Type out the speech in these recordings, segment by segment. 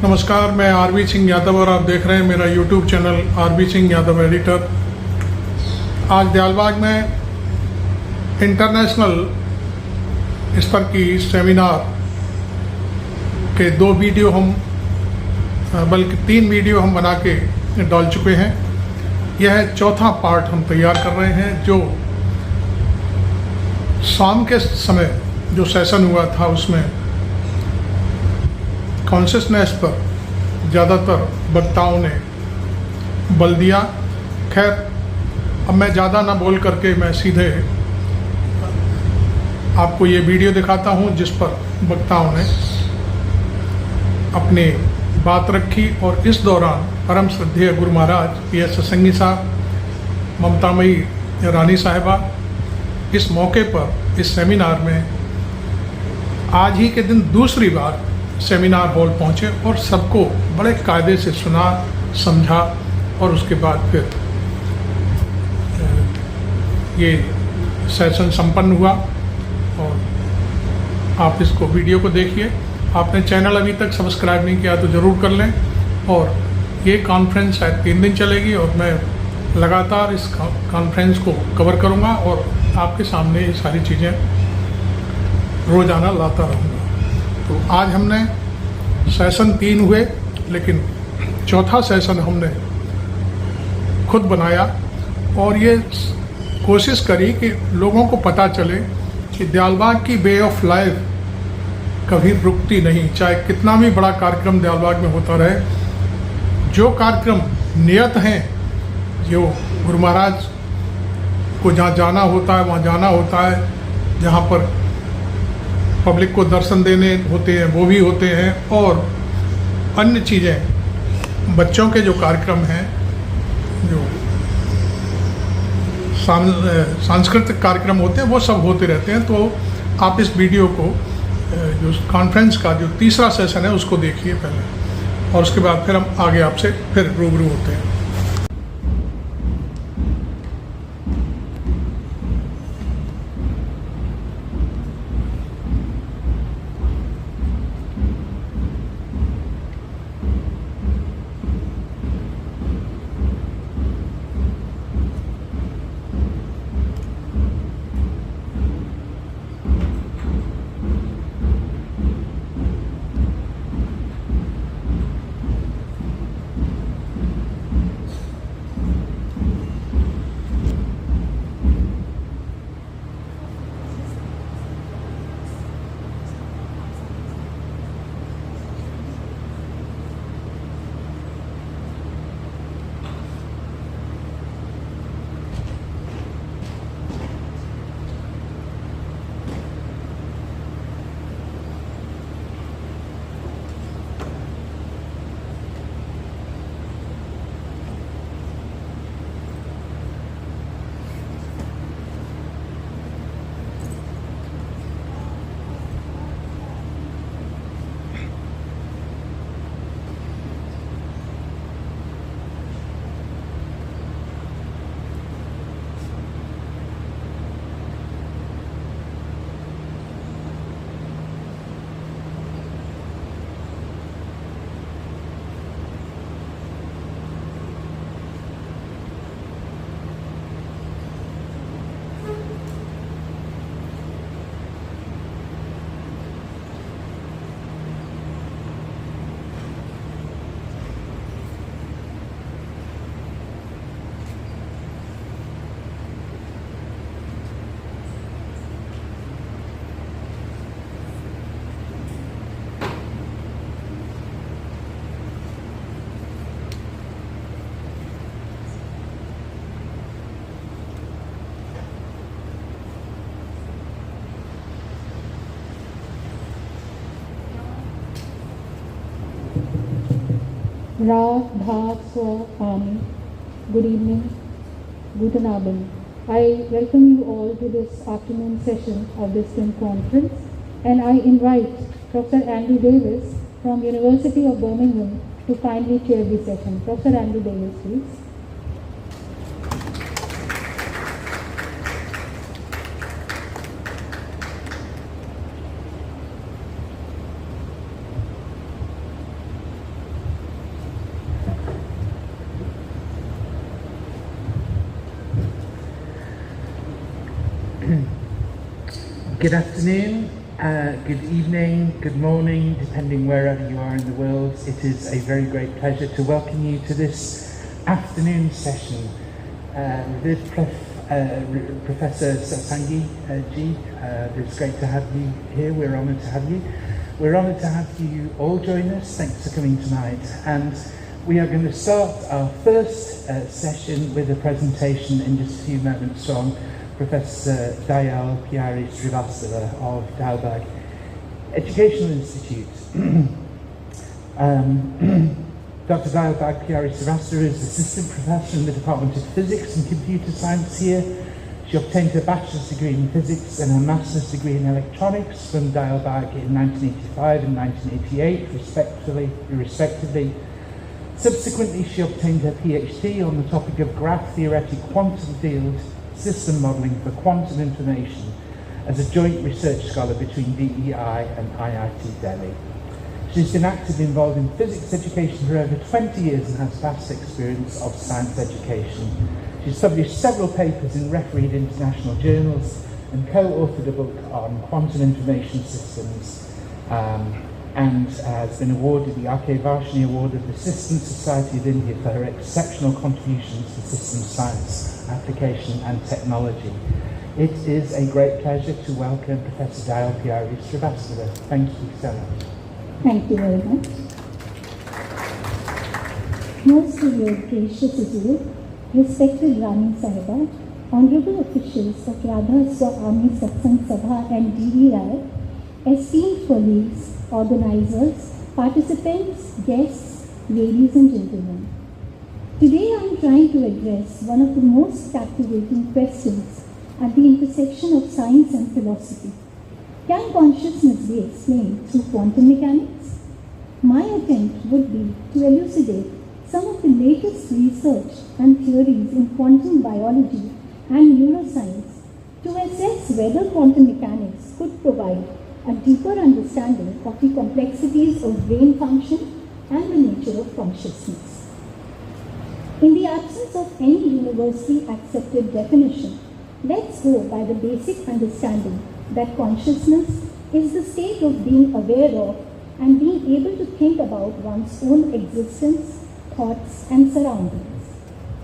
नमस्कार, मैं आरबी सिंह यादव और आप देख रहे हैं मेरा YouTube channel RB Singh Yadav editor. आज दयालबाग में इंटरनेशनल स्तर की सेमिनार के 2 वीडियो हम बल्कि 3 वीडियो हम बना के डाल चुके हैं। यह चौथा पार्ट हम तैयार कर रहे हैं। जो शाम के समय जो सेशन हुआ था उसमें कॉन्शियसनेस पर ज़्यादातर वक्ताओं ने बल दिया। खैर, अब मैं ज़्यादा ना बोल करके मैं सीधे आपको ये वीडियो दिखाता हूँ जिस पर वक्ताओं ने अपनी बात रखी। और इस दौरान परम श्रद्धेय गुरु महाराज PS सत्संगी साहब, ममतामयी रानी साहिबा इस मौके पर इस सेमिनार में आज ही के दिन दूसरी बार सेमिनार हॉल पहुँचे और सबको बड़े कायदे से सुना, समझा और उसके बाद फिर ये सेशन संपन्न हुआ। और आप इसको वीडियो को देखिए। आपने चैनल अभी तक सब्सक्राइब नहीं किया तो ज़रूर कर लें। और ये कॉन्फ्रेंस शायद 3 दिन चलेगी और मैं लगातार इस कॉन्फ्रेंस को कवर करूँगा और आपके सामने ये सारी चीज़ें रोज़ाना लाता रहूँगा। तो आज हमने सेशन 3 हुए, लेकिन चौथा सेशन हमने खुद बनाया और ये कोशिश करी कि लोगों को पता चले कि दयालबाग की वे ऑफ लाइफ कभी रुकती नहीं। चाहे कितना भी बड़ा कार्यक्रम दयालबाग में होता रहे, जो कार्यक्रम नियत हैं, जो गुरु महाराज को जहाँ जाना होता है वहाँ जाना होता है, जहाँ पर पब्लिक को दर्शन देने होते हैं वो भी होते हैं, और अन्य चीज़ें बच्चों के जो कार्यक्रम हैं, जो सांस्कृतिक कार्यक्रम होते हैं वो सब होते रहते हैं। तो आप इस वीडियो को जो कॉन्फ्रेंस का जो तीसरा सेशन है उसको देखिए पहले, और उसके बाद फिर हम आगे आपसे फिर रूबरू होते हैं। Ra, Bha, Swa, Ami. Good evening, Guten Abend. I welcome you all to this afternoon session of this STEM conference, and I invite Dr. Andrew Davis from University of Birmingham to kindly chair the session. Dr. Andrew Davis, please. Good afternoon, good evening, good morning, depending wherever you are in the world. It is a very great pleasure to welcome you to this afternoon session with Professor Satsangi Ji. It's great to have you here. We're honoured to have you. We're honoured to have you all join us. Thanks for coming tonight. And we are going to start our first session with a presentation in just a few moments from Professor Dayal Pyari Srivastava of Dalbagh Educational Institute. Dr. Dayal Pyari Srivastava is Assistant Professor in the Department of Physics and Computer Science here. She obtained her bachelor's degree in physics and her master's degree in electronics from Dalbagh in 1985 and 1988, respectively. Subsequently, she obtained her PhD on the topic of graph theoretic quantum field system modelling for quantum information as a joint research scholar between DEI and IIT Delhi. She's been actively involved in physics education for over 20 years and has vast experience of science education. She's published several papers in refereed international journals and co-authored a book on quantum information systems and has been awarded the R.K. Varshney Award of the System Society of India for her exceptional contributions to system science, application and technology. It is a great pleasure to welcome Professor Dayal Pyari Srivastava. Thank you so much. Thank you very much. Most of your gracious Huzur, respected Rani Sahiba, honorable officials of Radha Swami Satsang Sabha and DEI, esteemed colleagues, organizers, participants, guests, ladies and gentlemen. Today I am trying to address one of the most captivating questions at the intersection of science and philosophy. Can consciousness be explained through quantum mechanics? My attempt would be to elucidate some of the latest research and theories in quantum biology and neuroscience to assess whether quantum mechanics could provide a deeper understanding of the complexities of brain function and the nature of consciousness. In the absence of any universally accepted definition, let's go by the basic understanding that consciousness is the state of being aware of and being able to think about one's own existence, thoughts, and surroundings.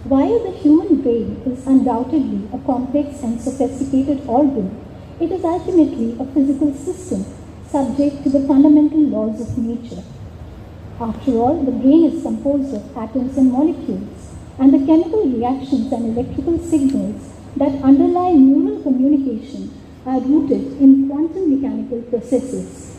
While the human brain is undoubtedly a complex and sophisticated organ, it is ultimately a physical system subject to the fundamental laws of nature. After all, the brain is composed of atoms and molecules, and the chemical reactions and electrical signals that underlie neural communication are rooted in quantum mechanical processes.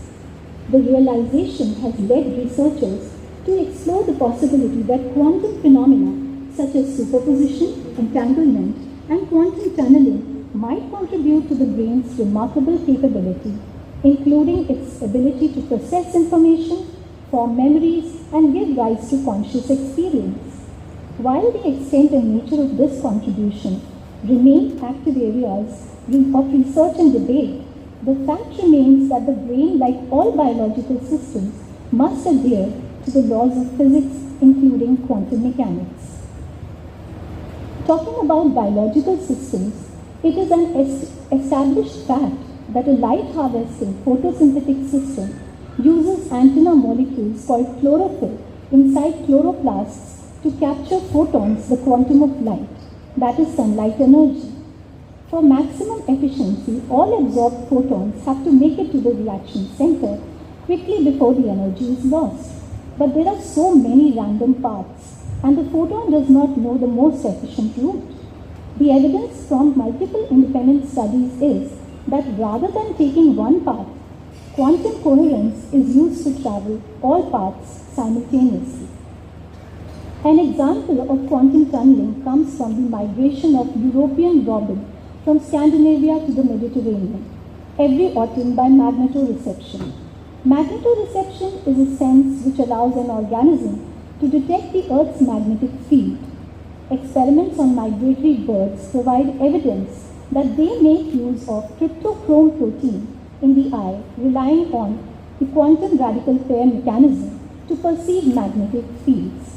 The realization has led researchers to explore the possibility that quantum phenomena such as superposition, entanglement, and quantum tunneling might contribute to the brain's remarkable capability, including its ability to process information, form memories, and give rise to conscious experience. While the extent and nature of this contribution remain active areas of research and debate, the fact remains that the brain, like all biological systems, must adhere to the laws of physics, including quantum mechanics. Talking about biological systems, it is an established fact that a light-harvesting photosynthetic system uses antenna molecules called chlorophyll inside chloroplasts to capture photons, the quantum of light, that is sunlight energy. For maximum efficiency, all absorbed photons have to make it to the reaction center quickly before the energy is lost. But there are so many random paths, and the photon does not know the most efficient route. The evidence from multiple independent studies is that rather than taking one path, quantum coherence is used to travel all paths simultaneously. An example of quantum tunneling comes from the migration of European robin from Scandinavia to the Mediterranean every autumn by magnetoreception. Magnetoreception is a sense which allows an organism to detect the Earth's magnetic field. Experiments on migratory birds provide evidence that they make use of cryptochrome protein in the eye, relying on the quantum radical pair mechanism to perceive magnetic fields.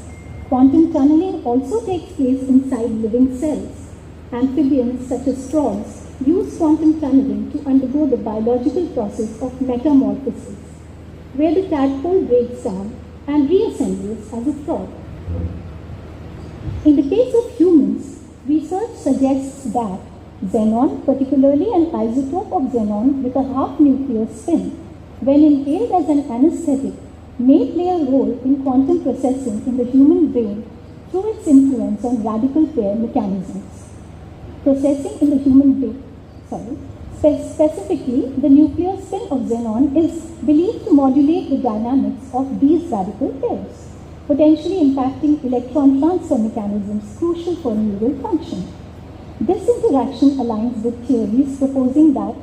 Quantum tunneling also takes place inside living cells. Amphibians such as frogs use quantum tunneling to undergo the biological process of metamorphosis, where the tadpole breaks down and reassembles as a frog. In the case of humans, research suggests that xenon, particularly an isotope of xenon with a half-nuclear spin, when inhaled as an anesthetic, may play a role in quantum processing in the human brain through its influence on radical pair mechanisms. Processing in the human brain, specifically the nuclear spin of xenon is believed to modulate the dynamics of these radical pairs, potentially impacting electron transfer mechanisms crucial for neural function. This interaction aligns with theories proposing that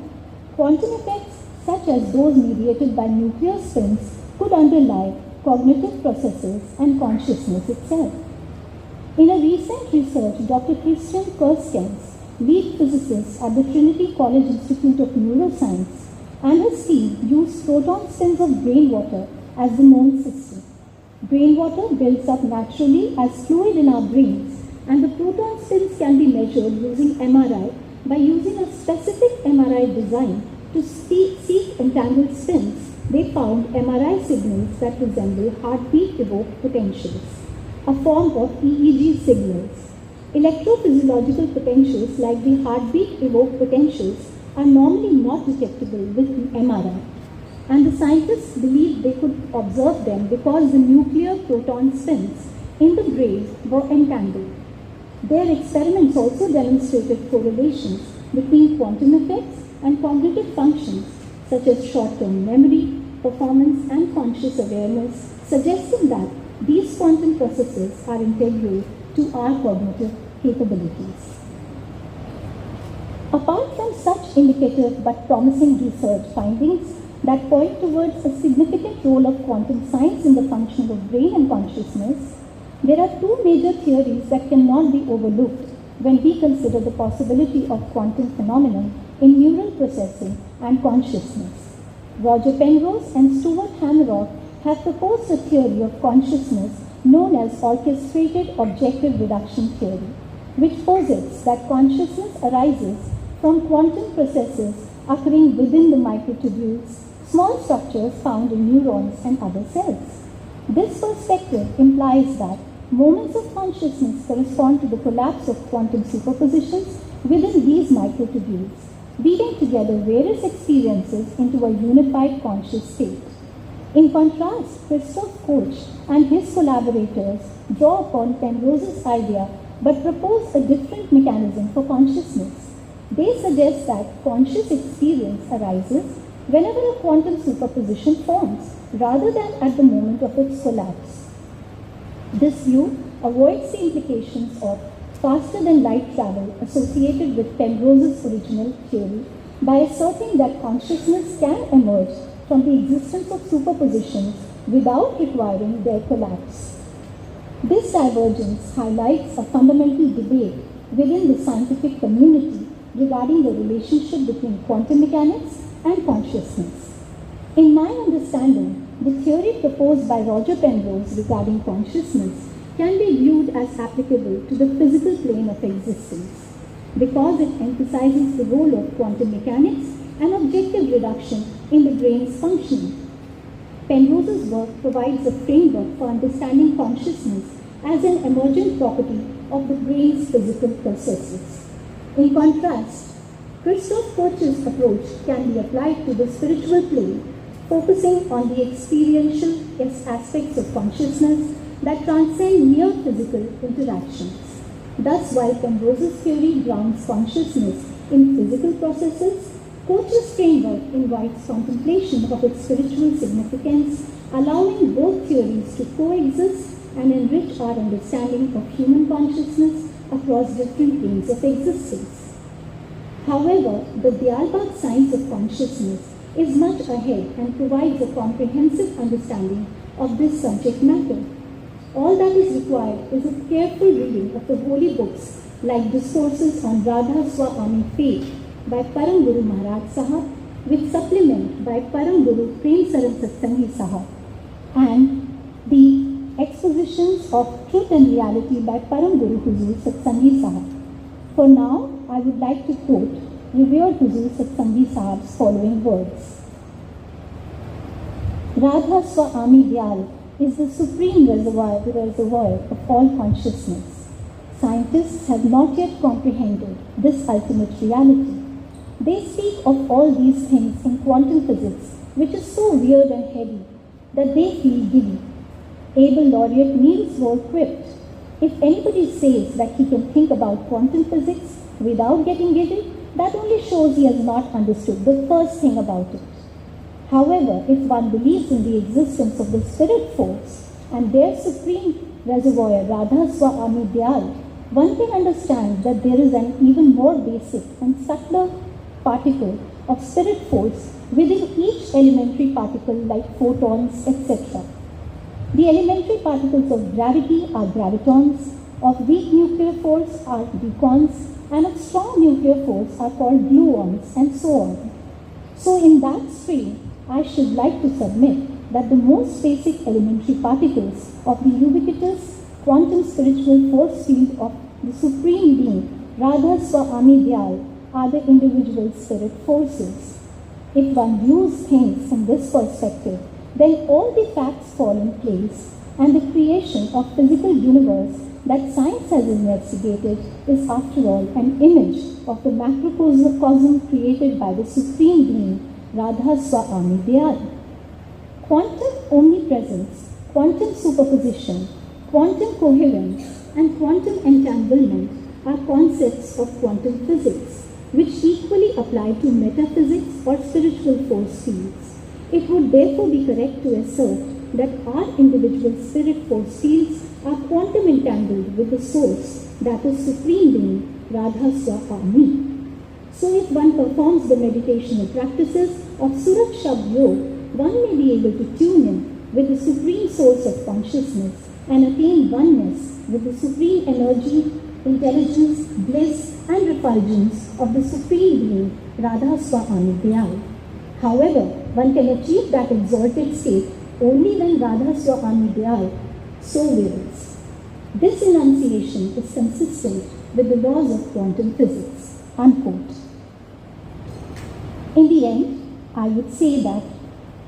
quantum effects such as those mediated by nuclear spins could underlie cognitive processes and consciousness itself. In a recent research, Dr. Christian Kerskens, lead physicist at the Trinity College Institute of Neuroscience, and his team used proton spins of rainwater as the known system. Rainwater builds up naturally as fluid in our brains, and the proton spins can be measured using MRI by using a specific MRI design to seek entangled spins. They found MRI signals that resemble heartbeat-evoked potentials, a form of EEG signals. Electrophysiological potentials like the heartbeat-evoked potentials are normally not detectable with the MRI, and the scientists believed they could observe them because the nuclear proton spins in the brain were entangled. Their experiments also demonstrated correlations between quantum effects and cognitive functions such as short-term memory, performance, and conscious awareness, suggesting that these quantum processes are integral to our cognitive capabilities. Apart from such indicative but promising research findings that point towards a significant role of quantum science in the functioning of brain and consciousness, there are two major theories that cannot be overlooked when we consider the possibility of quantum phenomenon in neural processing and consciousness. Roger Penrose and Stuart Hameroff have proposed a theory of consciousness known as orchestrated objective reduction theory, which posits that consciousness arises from quantum processes occurring within the microtubules, small structures found in neurons and other cells. This perspective implies that moments of consciousness correspond to the collapse of quantum superpositions within these microtubules, weaving together various experiences into a unified conscious state. In contrast, Christoph Koch and his collaborators draw upon Penrose's idea but propose a different mechanism for consciousness. They suggest that conscious experience arises whenever a quantum superposition forms, rather than at the moment of its collapse. This view avoids the implications of faster than light travel associated with Penrose's original theory by asserting that consciousness can emerge from the existence of superpositions without requiring their collapse. This divergence highlights a fundamental debate within the scientific community regarding the relationship between quantum mechanics and consciousness. In my understanding, the theory proposed by Roger Penrose regarding consciousness can be viewed as applicable to the physical plane of existence because it emphasizes the role of quantum mechanics and objective reduction in the brain's functioning. Penrose's work provides a framework for understanding consciousness as an emergent property of the brain's physical processes. In contrast, Christoph Koch's approach can be applied to the spiritual plane, focusing on the experiential aspects of consciousness that transcend mere physical interactions. Thus, while Penrose's theory grounds consciousness in physical processes, Koch's framework invites contemplation of its spiritual significance, allowing both theories to coexist and enrich our understanding of human consciousness across different planes of existence. However, the D'Albach science of consciousness is much ahead and provides a comprehensive understanding of this subject matter. All that is required is a careful reading of the holy books like Discourses on Radha Swami Faith by Param Guru Maharaj Sahab, with supplement by Param Guru Prem Saran Satsangi Sahab, and the Expositions of Truth and Reality by Param Guru Huzur Satsangi Sahab. For now, I would like to quote revered Huzur Satsang Sahab's following words. Radha Swami Dhyal is the supreme reservoir of all consciousness. Scientists have not yet comprehended this ultimate reality. They speak of all these things in quantum physics, which is so weird and heady that they feel giddy. Abel laureate Niels Bohr quipped, "If anybody says that he can think about quantum physics without getting giddy, that only shows he has not understood the first thing about it." However, if one believes in the existence of the spirit force and their supreme reservoir, Radha Swami Dhyal, one can understand that there is an even more basic and subtler particle of spirit force within each elementary particle like photons, etc. The elementary particles of gravity are gravitons, of weak nuclear force are gluons, and of strong nuclear force are called gluons, and so on. So in that stream, I should like to submit that the most basic elementary particles of the ubiquitous quantum spiritual force field of the Supreme Being, Radha Swami Dhyal, are the individual spirit forces. If one views things from this perspective, then all the facts fall in place, and the creation of physical universe that science has investigated is after all an image of the macrocosm created by the Supreme Being, Radha Swami Dhyal. Quantum omnipresence, quantum superposition, quantum coherence, and quantum entanglement are concepts of quantum physics, which equally apply to metaphysics or spiritual force fields. It would therefore be correct to assert that our individual spirit force fields are quantum entangled with the source, that is Supreme Being, Radha Swami. So if one performs the meditational practices of Surat Shabd Yoga, one may be able to tune in with the supreme source of consciousness and attain oneness with the supreme energy, intelligence, bliss, and refulgence of the Supreme Being, Radha Swami Dhyal. However, one can achieve that exalted state only when Radha Swami Dhyal so wills. This enunciation is consistent with the laws of quantum physics. Unquote. In the end, I would say that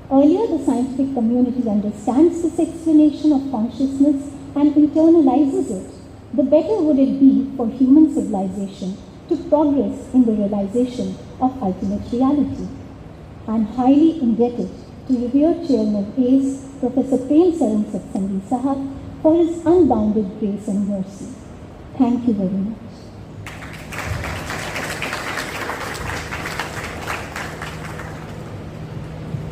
earlier the scientific community understands this explanation of consciousness and internalizes it, the better would it be for human civilization to progress in the realization of ultimate reality. I am highly indebted to revered Chairman ACE, Professor Prem Saran Satsang Sahab, for his unbounded grace and mercy. Thank you very much.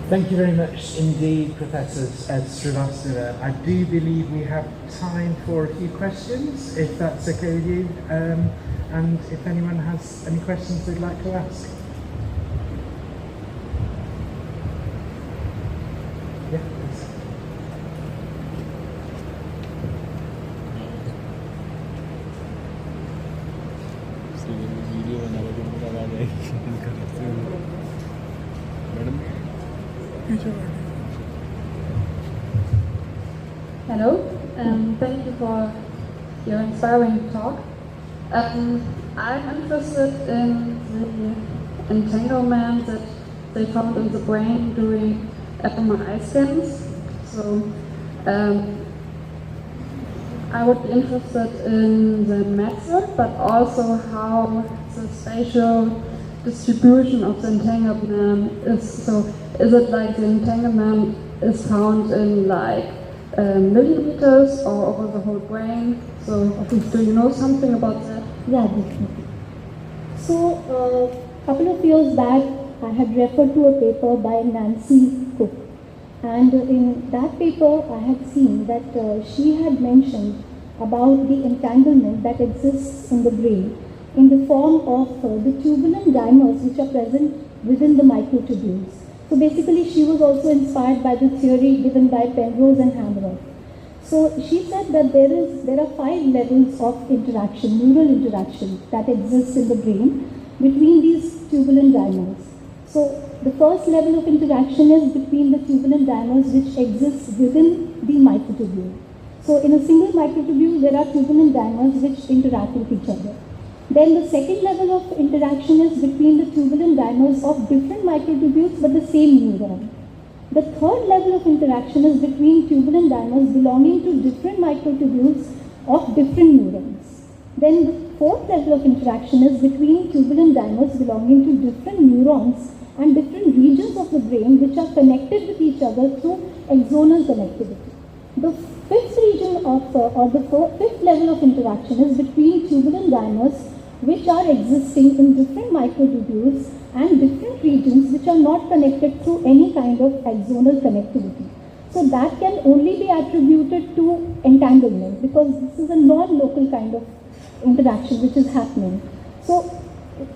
Thank you very much indeed, Professor Srivastava. I do believe we have time for a few questions, if that's okay with you, and if anyone has any questions they'd like to ask. Yeah, please. Hello, thank you for your inspiring talk. I'm interested in the entanglement that they found in the brain during fMRI scans. So I would be interested in the method, but also how the spatial distribution of the entanglement is. So is it like the entanglement is found in like millimeters or over the whole brain? So do you know something about that? Yeah, definitely. So, a couple of years back, I had referred to a paper by Nancy Cook. And in that paper, I had seen that she had mentioned about the entanglement that exists in the brain in the form of the tubulin dimers which are present within the microtubules. So basically, she was also inspired by the theory given by Penrose and Hameroff. So she said that there are 5 levels of interaction, neural interaction that exists in the brain between these tubulin dimers. So the first level of interaction is between the tubulin dimers which exists within the microtubule. So in a single microtubule, there are tubulin dimers which interact with each other. Then the second level of interaction is between the tubulin dimers of different microtubules but the same neuron. The third level of interaction is between tubulin dimers belonging to different microtubules of different neurons. Then the fourth level of interaction is between tubulin dimers belonging to different neurons and different regions of the brain which are connected with each other through axonal connectivity. The fifth fifth level of interaction is between tubulin dimers which are existing in different microtubules and different regions which are not connected through any kind of axonal connectivity. So that can only be attributed to entanglement because this is a non-local kind of interaction which is happening. So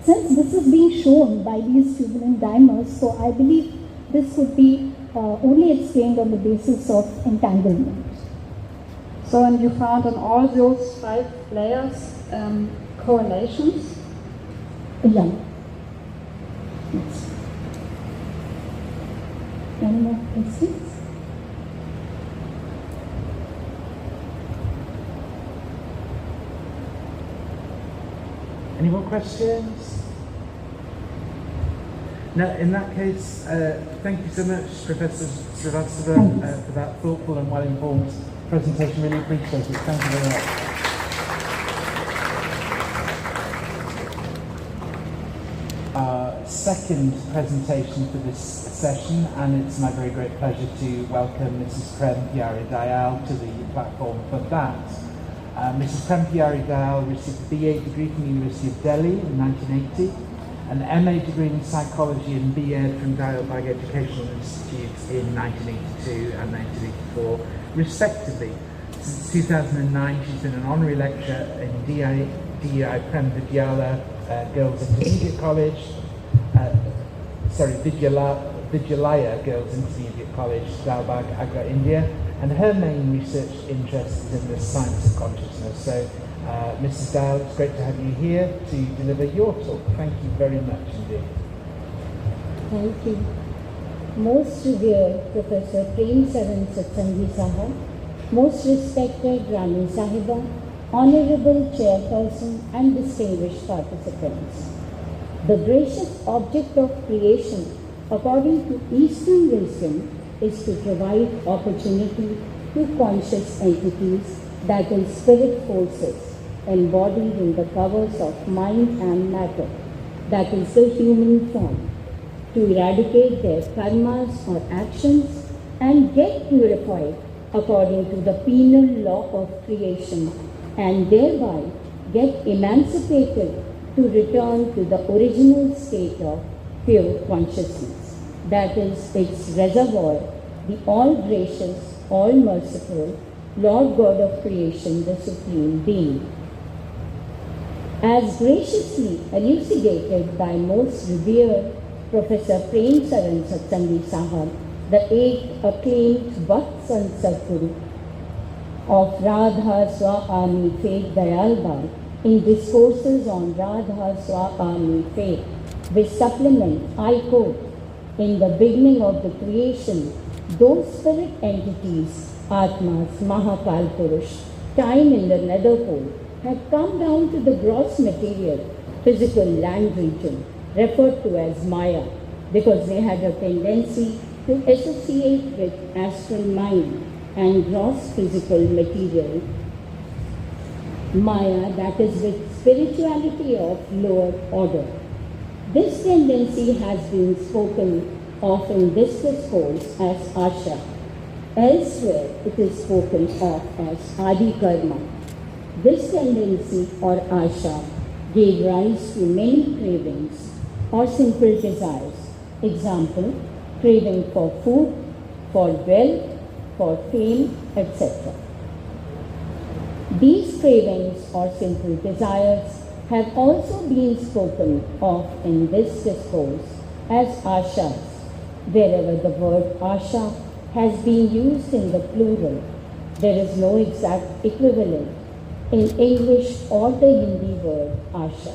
since this is being shown by these tubulin dimers, so I believe this could be only explained on the basis of entanglement. So, and you found on all those 5 layers correlations? Yeah. Yes. Any more questions? Any more questions? No, in that case, thank you so much, Professor Srivastava, for that thoughtful and well-informed presentation. Really appreciate it. Thank you very much. Our second presentation for this session, and it's my very great pleasure to welcome Mrs. Prem Pyari Dayal to the platform for that. Mrs. Prem Pyari Dayal received a BA degree from the University of Delhi in 1980, an MA degree in psychology and BEd from Dayalbag Educational Institute in 1982 and 1984, respectively. Since 2009, she's been an honorary lecturer in DI Prem Vidyala Girls Intermediate College, Vidyalaya Girls Intermediate College, Dayalbag, Agra, India, and her main research interest is in the science of consciousness. So, Mrs. Dayal, it's great to have you here to deliver your talk. Thank you very much indeed. Thank you. Most revered Professor Prem Saran Satsangi Sahab, most respected Rani Sahiba, Honorable Chairperson and distinguished participants. The gracious object of creation, according to Eastern wisdom, is to provide opportunity to conscious entities, that is spirit forces, embodied in the covers of mind and matter, that is the human form, to eradicate their karmas or actions and get purified according to the penal law of creation, and thereby get emancipated to return to the original state of pure consciousness, that is its reservoir, the all-gracious, all-merciful Lord God of creation, the Supreme Being. As graciously elucidated by most revered Professor Prem Saran Satsangi Sahab, the 8th acclaimed Vatsan Sadguru of Radha Swami Faith Dayalbag in discourses on Radha Swami Faith, which supplement, I quote, in the beginning of the creation, those spirit entities, Atmas, Mahakal Purush, time in the nether pole, had come down to the gross material, physical land region, referred to as Maya, because they had a tendency to associate with astral mind and gross physical material. Maya, that is with spirituality of lower order. This tendency has been spoken of in this discourse as Asha. Elsewhere, it is spoken of as Adi Karma. This tendency or Asha gave rise to many cravings or simple desires. Example, craving for food, for wealth, for fame, etc. These cravings or simple desires have also been spoken of in this discourse as ashas, wherever the word asha has been used in the plural. There is no exact equivalent in English or the Hindi word asha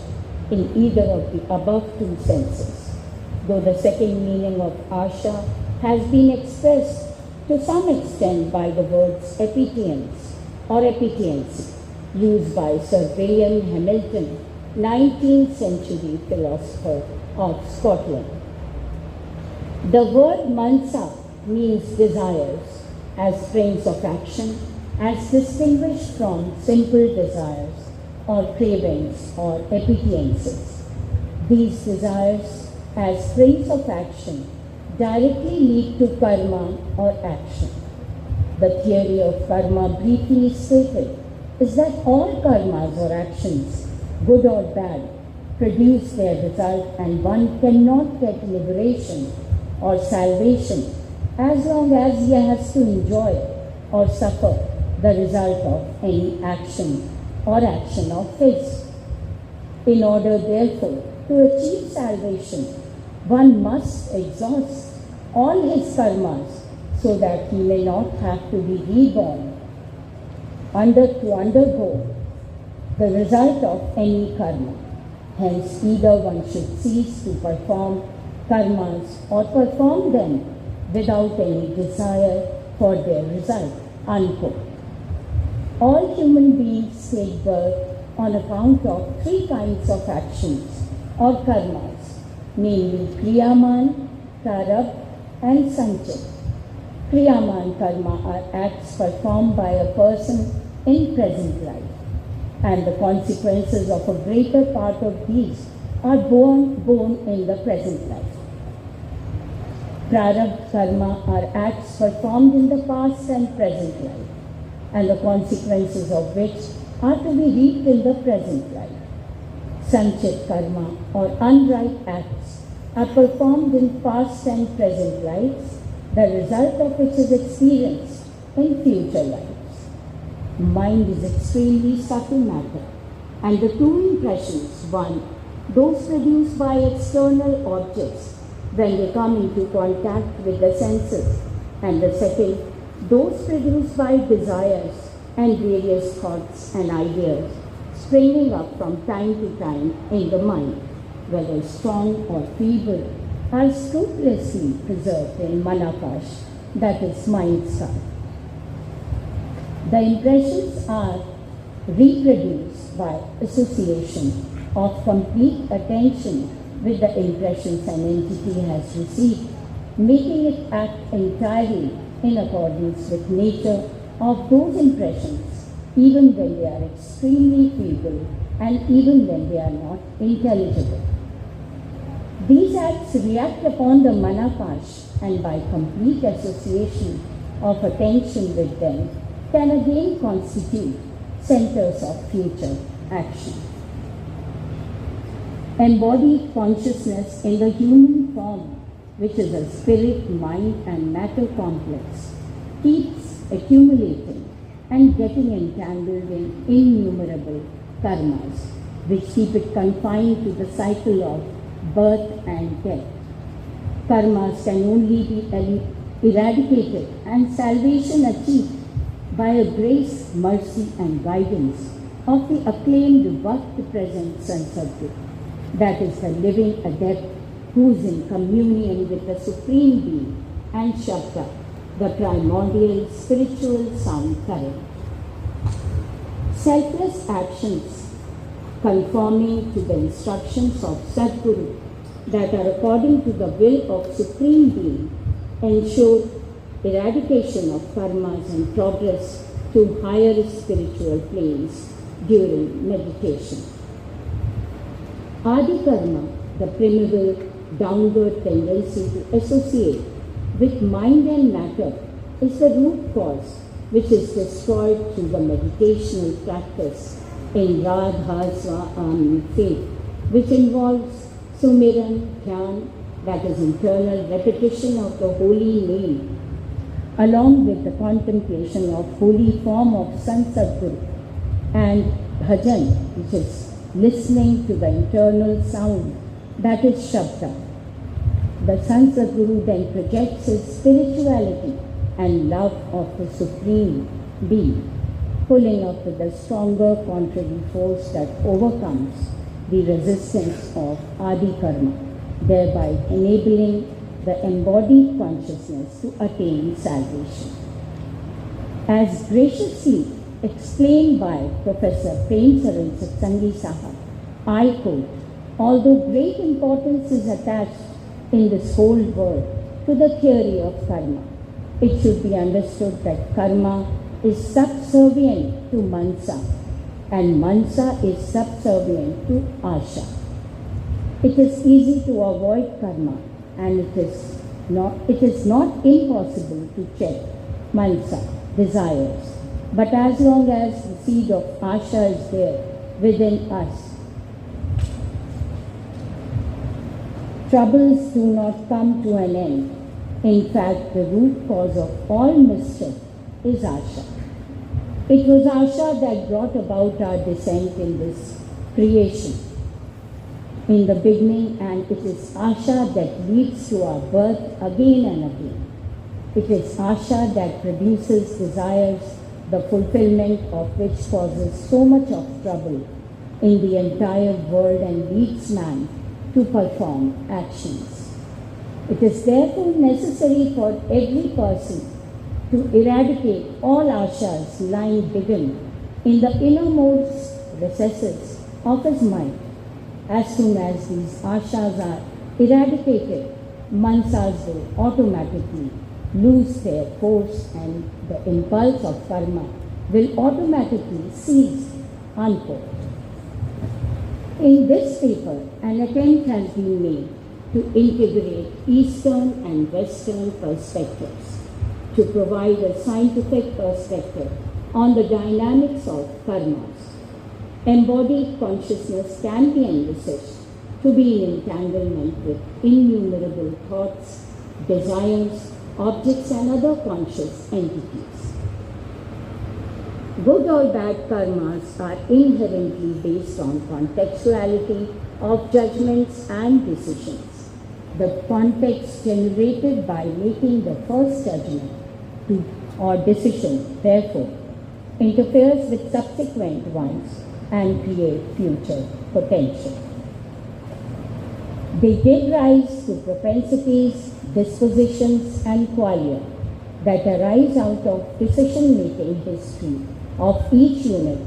in either of the above two senses, though the second meaning of asha has been expressed to some extent by the words epitience or epitiency, used by Sir William Hamilton 19th century philosopher of Scotland. The word mansa means desires as frames of action, as distinguished from simple desires or cravings or appetences. These desires as frames of action directly lead to karma or action. The theory of karma, briefly stated, is that all karmas or actions, good or bad, produce their result, and one cannot get liberation or salvation as long as he has to enjoy or suffer the result of any action or action of his. In order, therefore, to achieve salvation, one must exhaust all his karmas so that he may not have to be reborn, to undergo the result of any karma. Hence, either one should cease to perform karmas or perform them without any desire for their result. Unquote. All human beings take birth on account of three kinds of actions or karmas, namely Kriyaman, Prarabdha and Sanchit. Kriyaman karma are acts performed by a person in present life, and the consequences of a greater part of these are born in the present life. Prarabdha karma are acts performed in the past and present life, and the consequences of which are to be reaped in the present life. Sanchit karma or unright acts are performed in past and present lives, the result of which is experienced in future lives. Mind is extremely subtle matter, and the two impressions, one, those produced by external objects when they come into contact with the senses, and the second, those produced by desires and various thoughts and ideas springing up from time to time in the mind, whether strong or feeble, are scrupulously preserved in Manakash, that is mind sky. The impressions are reproduced by association of complete attention with the impressions an entity has received, making it act entirely in accordance with nature of those impressions, even when they are extremely feeble and even when they are not intelligible. These acts react upon the Manakash, and by complete association of attention with them, can again constitute centers of future action. Embodied consciousness in the human form, which is a spirit, mind and matter complex, keeps accumulating and getting entangled in innumerable karmas, which keep it confined to the cycle of birth and death. Karmas can only be eradicated and salvation achieved by a grace, mercy and guidance of the acclaimed Vakt present Sansadguru, that is the living adept who is in communion with the Supreme Being and Shabda, the primordial spiritual sound current. Selfless actions conforming to the instructions of Sadguru that are according to the will of Supreme Being ensure eradication of karmas and progress to higher spiritual planes during meditation. Adi karma, the primeval downward tendency to associate with mind and matter, is the root cause which is destroyed through the meditational practice in Radha Swami faith, which involves Sumiran, Dhyan, that is internal repetition of the holy name, along with the contemplation of holy form of Sant Sadguru, and Bhajan, which is listening to the internal sound, that is Shabda. The Sant Sadguru then projects his spirituality and love of the Supreme Being, pulling up with a stronger contrary force that overcomes the resistance of Adi Karma, thereby enabling the embodied consciousness to attain salvation. As graciously explained by Professor Prem Saran Satsangi Saha I quote, although great importance is attached in this whole world to the theory of karma, it should be understood that karma is subservient to mansa and mansa is subservient to asha. It is easy to avoid karma and it is not impossible to check mansa, desires. But as long as the seed of asha is there within us, troubles do not come to an end. In fact, the root cause of all mischief is asha. It was asha that brought about our descent in this creation in the beginning, and it is asha that leads to our birth again and again. It is asha that produces desires, the fulfillment of which causes so much of trouble in the entire world and leads man to perform actions. It is therefore necessary for every person to eradicate all ashas lying hidden in the innermost recesses of his mind. As soon as these ashas are eradicated, mansas will automatically lose their force and the impulse of karma will automatically cease. Unquote. In this paper, an attempt has been made to integrate Eastern and Western perspectives to provide a scientific perspective on the dynamics of karmas. Embodied consciousness can be envisaged to be in entanglement with innumerable thoughts, desires, objects and other conscious entities. Good or bad karmas are inherently based on contextuality of judgments and decisions. The context generated by making the first judgment or decision, therefore, interferes with subsequent ones and create future potential. They give rise to propensities, dispositions and qualia that arise out of decision-making history of each unit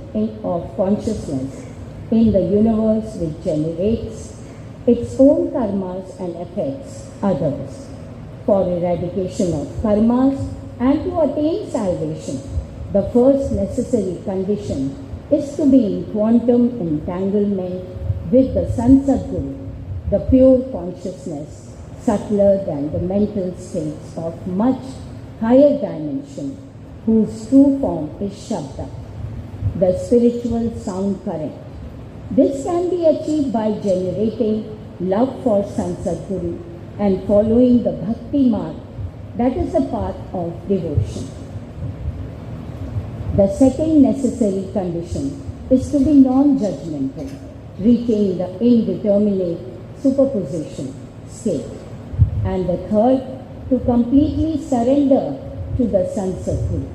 of consciousness in the universe, which generates its own karmas and affects others. For eradication of karmas and to attain salvation, the first necessary condition is to be in quantum entanglement with the Sansadguru, the pure consciousness, subtler than the mental states of much higher dimension, whose true form is Shabda, the spiritual sound current. This can be achieved by generating love for Sansadguru and following the Bhakti Marg, that is the path of devotion. The second necessary condition is to be non-judgmental, reaching the indeterminate superposition state. And the third, to completely surrender to the Sansadguru,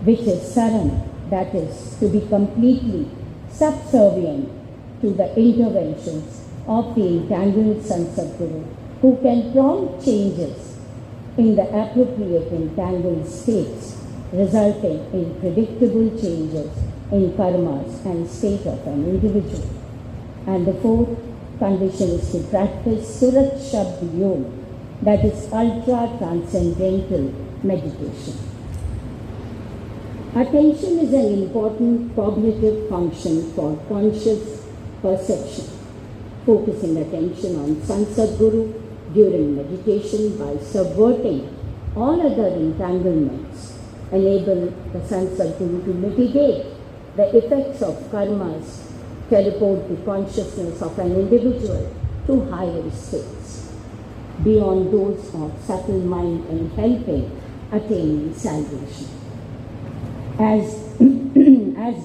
which is saran, that is, to be completely subservient to the interventions of the entangled Sansadguru, who can prompt changes in the appropriate entangled states, resulting in predictable changes in karmas and state of an individual. And the fourth condition is to practice Surat Shabd Yoga, that is ultra-transcendental meditation. Attention is an important cognitive function for conscious perception. Focusing attention on Sansadguru during meditation by subverting all other entanglements enable the Sansadguru to mitigate the effects of karmas, teleport the consciousness of an individual to higher states, beyond those of subtle mind, and helping attain salvation. As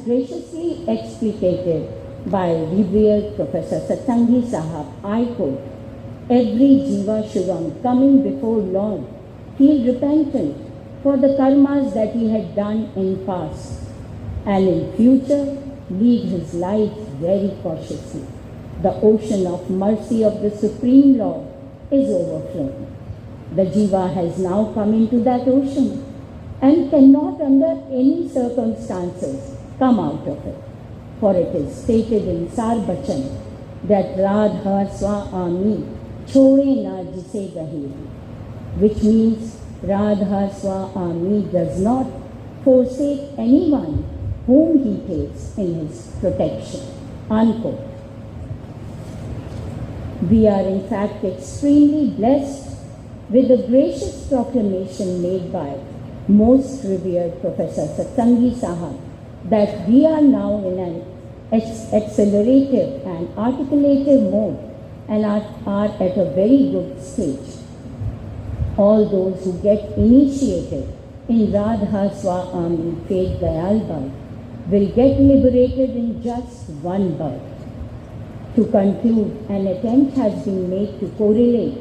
graciously explicated by revered Professor Satsangi Sahab, I quote, every jiva should on coming before Lord feel repentant for the karmas that he had done in past, and in future lead his life very cautiously. The ocean of mercy of the Supreme Lord is overflowing. The jiva has now come into that ocean and cannot under any circumstances come out of it. for it is stated in Sar Bachan that Radha Swami chore na jise gahe, which means Radha Swami does not forsake anyone whom he takes in his protection. Unquote. We are in fact extremely blessed with the gracious proclamation made by most revered Professor Satsangi Sahab that we are now in an accelerative and articulative mode and are at a very good stage. All those who get initiated in Radha Swami Fate Dayal Bhag will get liberated in just one birth. To conclude, an attempt has been made to correlate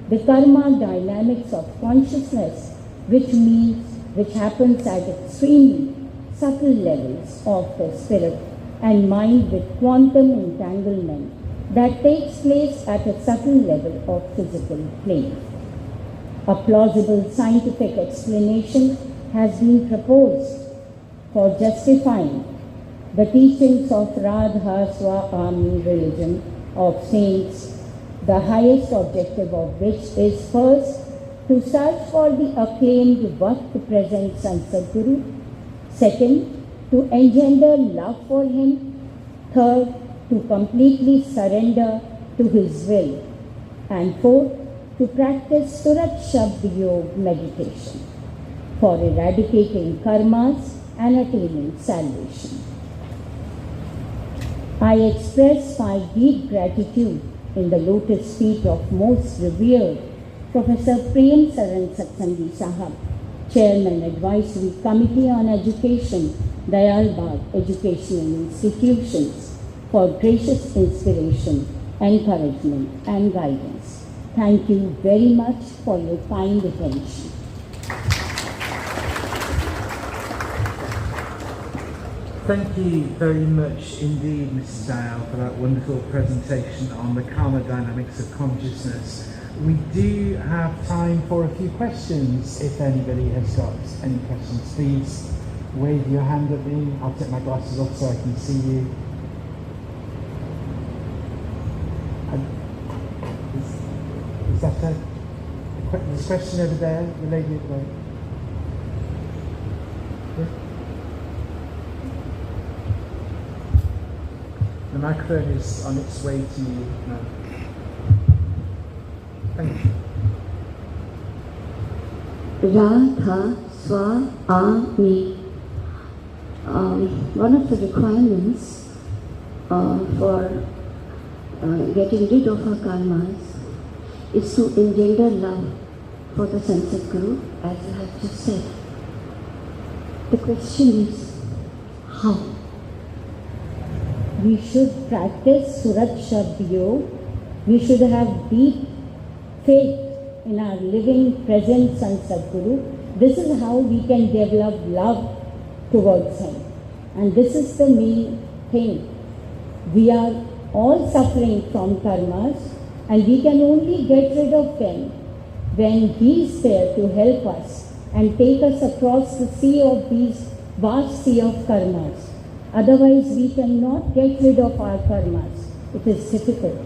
the karma dynamics of consciousness, which happens at extremely subtle levels of the spirit and mind with quantum entanglement that takes place at a subtle level of physical plane. A plausible scientific explanation has been proposed for justifying the teachings of Radha Swami religion of saints, the highest objective of which is first to search for the acclaimed Vakht present Sant Sadguru, second, to engender love for him, third, to completely surrender to his will, and fourth, to practice Surat Shabd Yoga meditation for eradicating karmas and attaining salvation. I express my deep gratitude in the lotus feet of most revered Professor Prem Saran Satsangi Sahab, Chairman Advisory Committee on Education, Dayal Bagh Educational Institutions, for gracious inspiration, encouragement and guidance. Thank you very much for your kind attention. Thank you very much indeed, Mrs. Dayal, for that wonderful presentation on the karma dynamics of consciousness. We do have time for a few questions. If anybody has got any questions, please wave your hand at me. I'll take my glasses off so I can see you. Is that there's a question over there, the lady at the right? Yeah? The microphone is on its way to you now. Thank you. Radha Swami. One of the requirements for getting rid of our karmas is to engender love for the Sant Sadguru, as I have just said. The question is, how? We should practice Surat Shabd Yoga. We should have deep faith in our living present Sant Sadguru. This is how we can develop love towards him. And this is the main thing. We are all suffering from karmas, and we can only get rid of them when he is there to help us and take us across the sea of these vast sea of karmas. Otherwise, we cannot get rid of our karmas. It is difficult.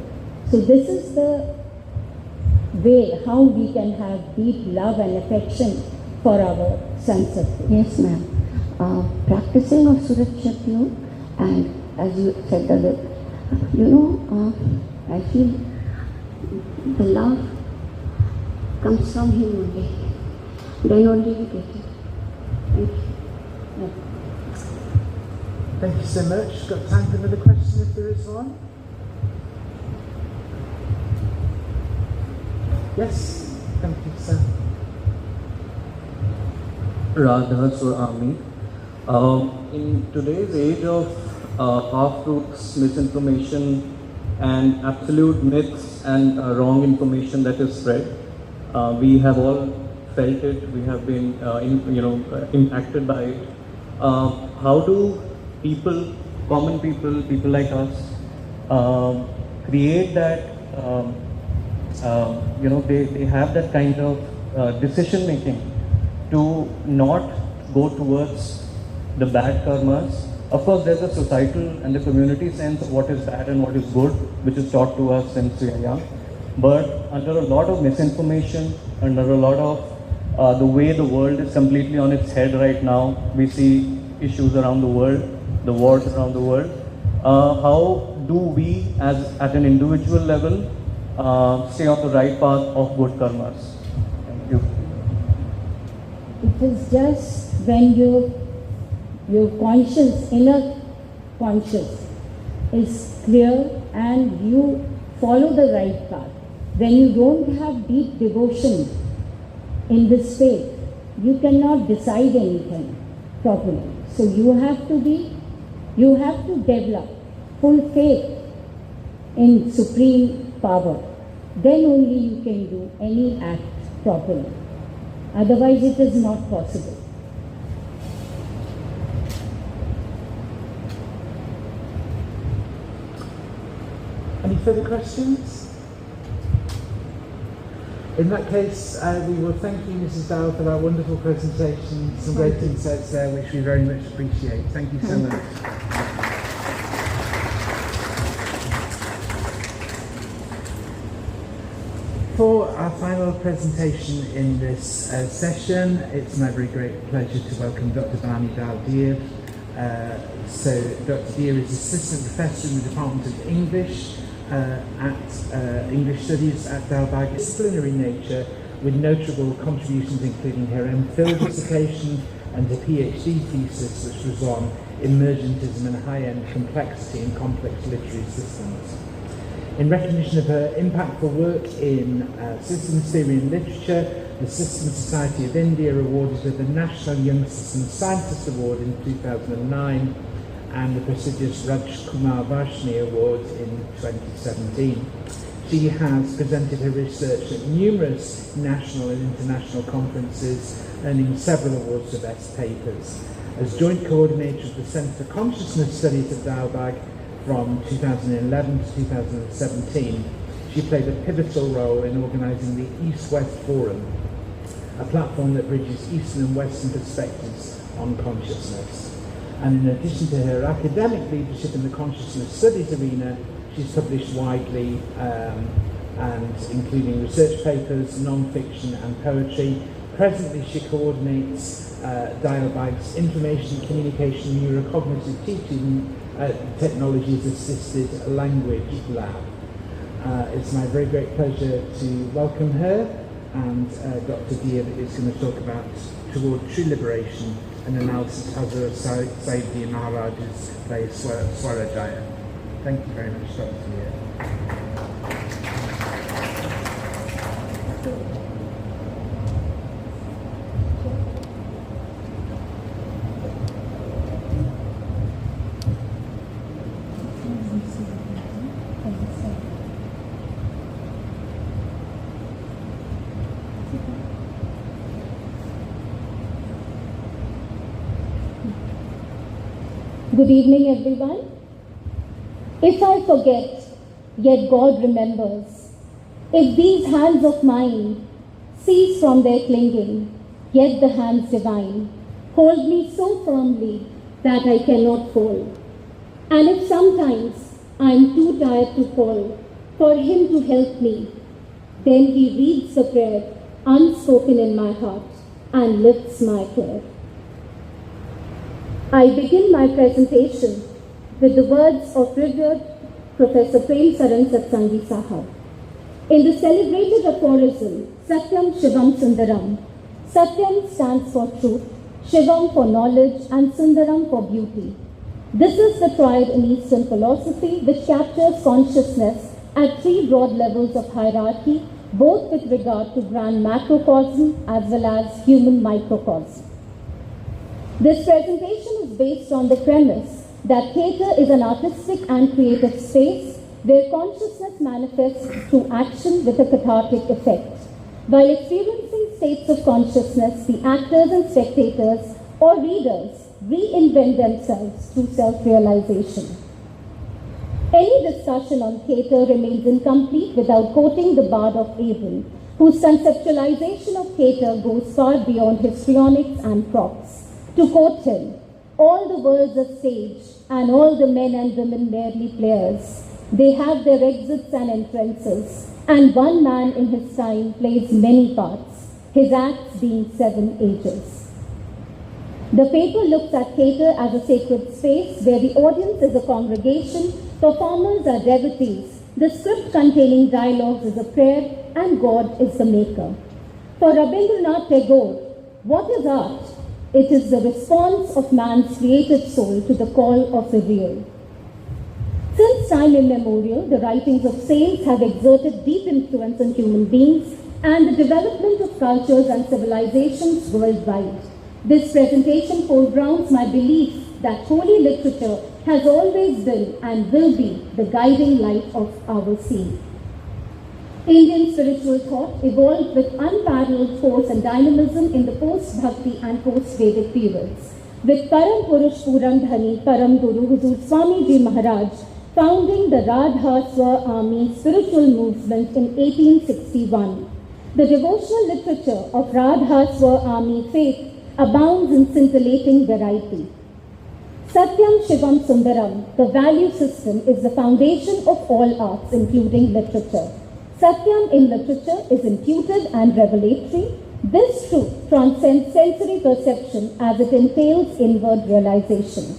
So this is the way how we can have deep love and affection for our Sant Sadguru. Yes, ma'am. Practicing of Surat Shabd Yoga, and as you said, I feel the love comes from him only. Then only we get it. Thank you. Thank you so much. Got time for another question if there is one? Yes, thank you, sir. Radha Swami. In today's age of half-truths, misinformation, and absolute myths and wrong information that is spread, we have all felt it. We have been, impacted by it. How do people, common people, people like us, create that? They have that kind of decision making to not go towards the bad karmas Of course, there's a societal and the community sense of what is bad and what is good, which is taught to us since we are young. But under a lot of misinformation, under a lot of the way the world is completely on its head right now, we see issues around the world, the wars around the world. How do we, as at an individual level, stay on the right path of good karmas? Thank you. It is just when your conscience, inner conscience is clear and you follow the right path. When you don't have deep devotion in this faith, you cannot decide anything properly. So you have to develop full faith in supreme power. Then only you can do any act properly. Otherwise it is not possible. Any further questions? In that case, we will thank you, Mrs. Dow, for that wonderful presentation. Some great insights there, which we very much appreciate. Thank you so much. For our final presentation in this session, it's my very great pleasure to welcome Dr. Bani Dal-Dir. So Dr. Dir is Assistant Professor in the Department of English at English Studies at Dalbag, disciplinary nature, with notable contributions including her MPhil dissertation and her PhD thesis, which was on emergentism and high-end complexity in complex literary systems. In recognition of her impactful work in systems theory and literature, the Systems Society of India awarded her the National Young Systems Scientist Award in 2009 and the prestigious Raj Kumar Varshney Award in 2017. She has presented her research at numerous national and international conferences, earning several awards for best papers. As joint coordinator of the Centre for Consciousness Studies at Dalbag from 2011 to 2017, she played a pivotal role in organising the East-West Forum, a platform that bridges Eastern and Western perspectives on consciousness. And in addition to her academic leadership in the consciousness studies arena, she's published widely, and including research papers, non-fiction and poetry. Presently she coordinates Dalbag's Information Communication Neurocognitive Teaching Technologies Assisted Language Lab. It's my very great pleasure to welcome her, and Dr. Dir is going to talk about Toward True Liberation, an analysis of Hazrat Sayyidi Maharaj's play Swarajaya. Thank you very much, Dr. Dir. Good evening, everyone. If I forget, yet God remembers. If these hands of mine cease from their clinging, yet the hands divine hold me so firmly that I cannot fall. And if sometimes I am too tired to fall for Him to help me, then He reads the prayer unspoken in my heart and lifts my prayer. I begin my presentation with the words of revered Professor Prem Saran Satsangi Sahab. In the celebrated aphorism, Satyam Shivam Sundaram, Satyam stands for truth, Shivam for knowledge, and Sundaram for beauty. This is the tried in Eastern philosophy which captures consciousness at three broad levels of hierarchy, both with regard to grand macrocosm as well as human microcosm. This presentation is based on the premise that theatre is an artistic and creative space where consciousness manifests through action with a cathartic effect. While experiencing states of consciousness, the actors and spectators or readers reinvent themselves through self-realization. Any discussion on theatre remains incomplete without quoting the Bard of Avon, whose conceptualization of theatre goes far beyond histrionics and props. To quote him, All the world's a stage, and all the men and women merely players. They have their exits and entrances, and one man in his time plays many parts, his acts being 7 ages. The paper looks at theatre as a sacred space where the audience is a congregation, performers are devotees, the script containing dialogues is a prayer, and God is the maker. For Rabindranath Tagore, what is art? It is the response of man's created soul to the call of the real. Since time immemorial, the writings of saints have exerted deep influence on human beings and the development of cultures and civilizations worldwide. This presentation foregrounds my belief that holy literature has always been and will be the guiding light of our scene. Indian spiritual thought evolved with unparalleled force and dynamism in the post-Bhakti and post-Vedic periods, with Param Purush Puran Dhani Param Guru Huzur Swami Ji Maharaj founding the Radha Swa Ami spiritual movement in 1861. The devotional literature of Radha Swa Ami faith abounds in scintillating variety. Satyam Shivam Sundaram, the value system, is the foundation of all arts, including literature. Satyam in literature is intuitive and revelatory. This truth transcends sensory perception as it entails inward realization.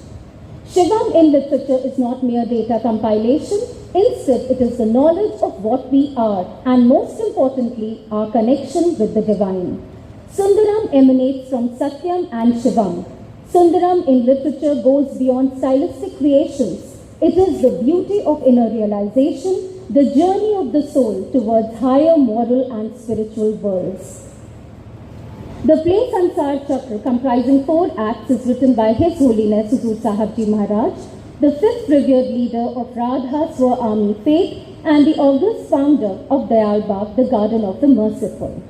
Shivam in literature is not mere data compilation. Instead, it is the knowledge of what we are and, most importantly, our connection with the divine. Sundaram emanates from Satyam and Shivam. Sundaram in literature goes beyond stylistic creations. It is the beauty of inner realization, the journey of the soul towards higher moral and spiritual worlds. The play Sansar Chakra, comprising 4 acts, is written by His Holiness Huzur Sahib Ji Maharaj, the 5th revered leader of Radha Swa Ami faith and the august founder of Dayal Bagh, the Garden of the Merciful.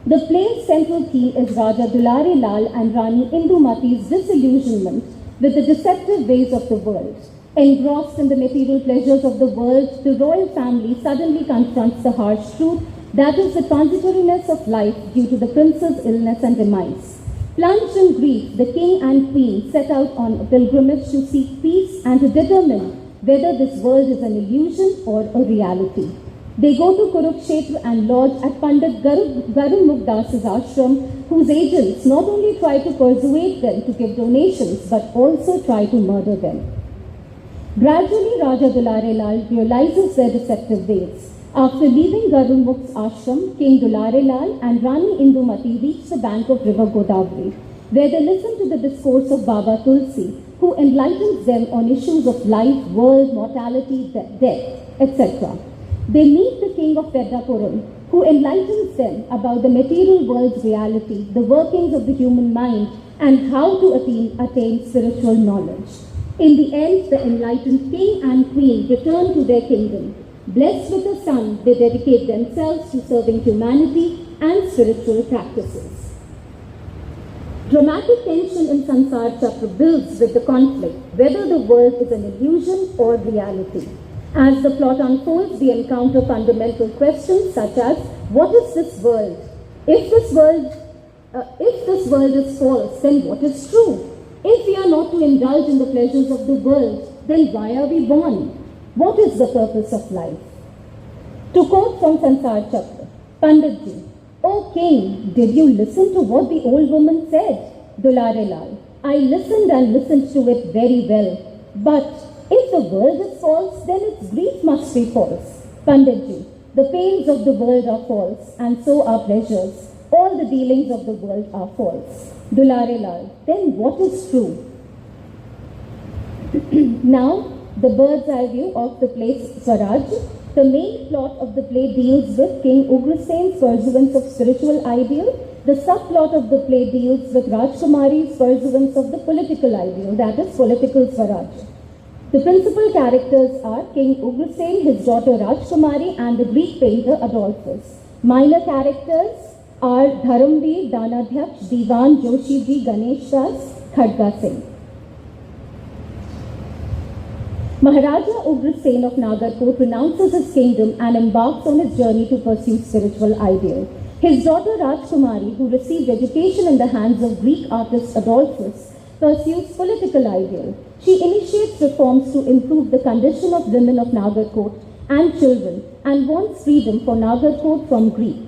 The play's central theme is Raja Dulare Lal and Rani Indumati's disillusionment with the deceptive ways of the world. Engrossed in the material pleasures of the world, the royal family suddenly confronts the harsh truth that is the transitoriness of life due to the prince's illness and demise. Plunged in grief, the king and queen set out on a pilgrimage to seek peace and to determine whether this world is an illusion or a reality. They go to Kurukshetra and lodge at Pandit Garumukh Das's ashram, whose agents not only try to persuade them to give donations but also try to murder them. Gradually, Raja Dulare Lal realizes their deceptive ways. After leaving Garumukh's ashram, King Dulare Lal and Rani Indumati reach the bank of river Godavari, where they listen to the discourse of Baba Tulsi, who enlightens them on issues of life, world, mortality, death, etc. They meet the king of Pedapuram, who enlightens them about the material world's reality, the workings of the human mind, and how to attain spiritual knowledge. In the end, the enlightened king and queen return to their kingdom. Blessed with a son, they dedicate themselves to serving humanity and spiritual practices. Dramatic tension in Sansar Chakra builds with the conflict, whether the world is an illusion or reality. As the plot unfolds, we encounter fundamental questions such as, what is this world? If this world is false, then what is true? If we are not to indulge in the pleasures of the world, then why are we born? What is the purpose of life? To quote from Sansar Chakra, Panditji, O king, did you listen to what the old woman said? Dulare Lal, I listened and listened to it very well. But if the world is false, then its grief must be false. Panditji, the pains of the world are false, and so are pleasures. All the dealings of the world are false. Dulare Lal, then what is true? Now, the bird's eye view of the play Swaraj. The main plot of the play deals with King Ugrasen's pursuance of spiritual ideal. The subplot of the play deals with Rajkumari's pursuance of the political ideal, that is, political Swaraj. The principal characters are King Ugrasen, his daughter Rajkumari, and the Greek painter Adolphus. Minor characters are Dharamveer, Danadhyaksh, Diwan, Joshiji, Ganesh Das, Khadga Singh. Maharaja Ugrasen of Nagarkot renounces his kingdom and embarks on his journey to pursue spiritual ideal. His daughter Rajkumari, who received education in the hands of Greek artist Adolphus, pursues political ideal. She initiates reforms to improve the condition of women of Nagarkot and children and wants freedom for Nagarkot from Greeks.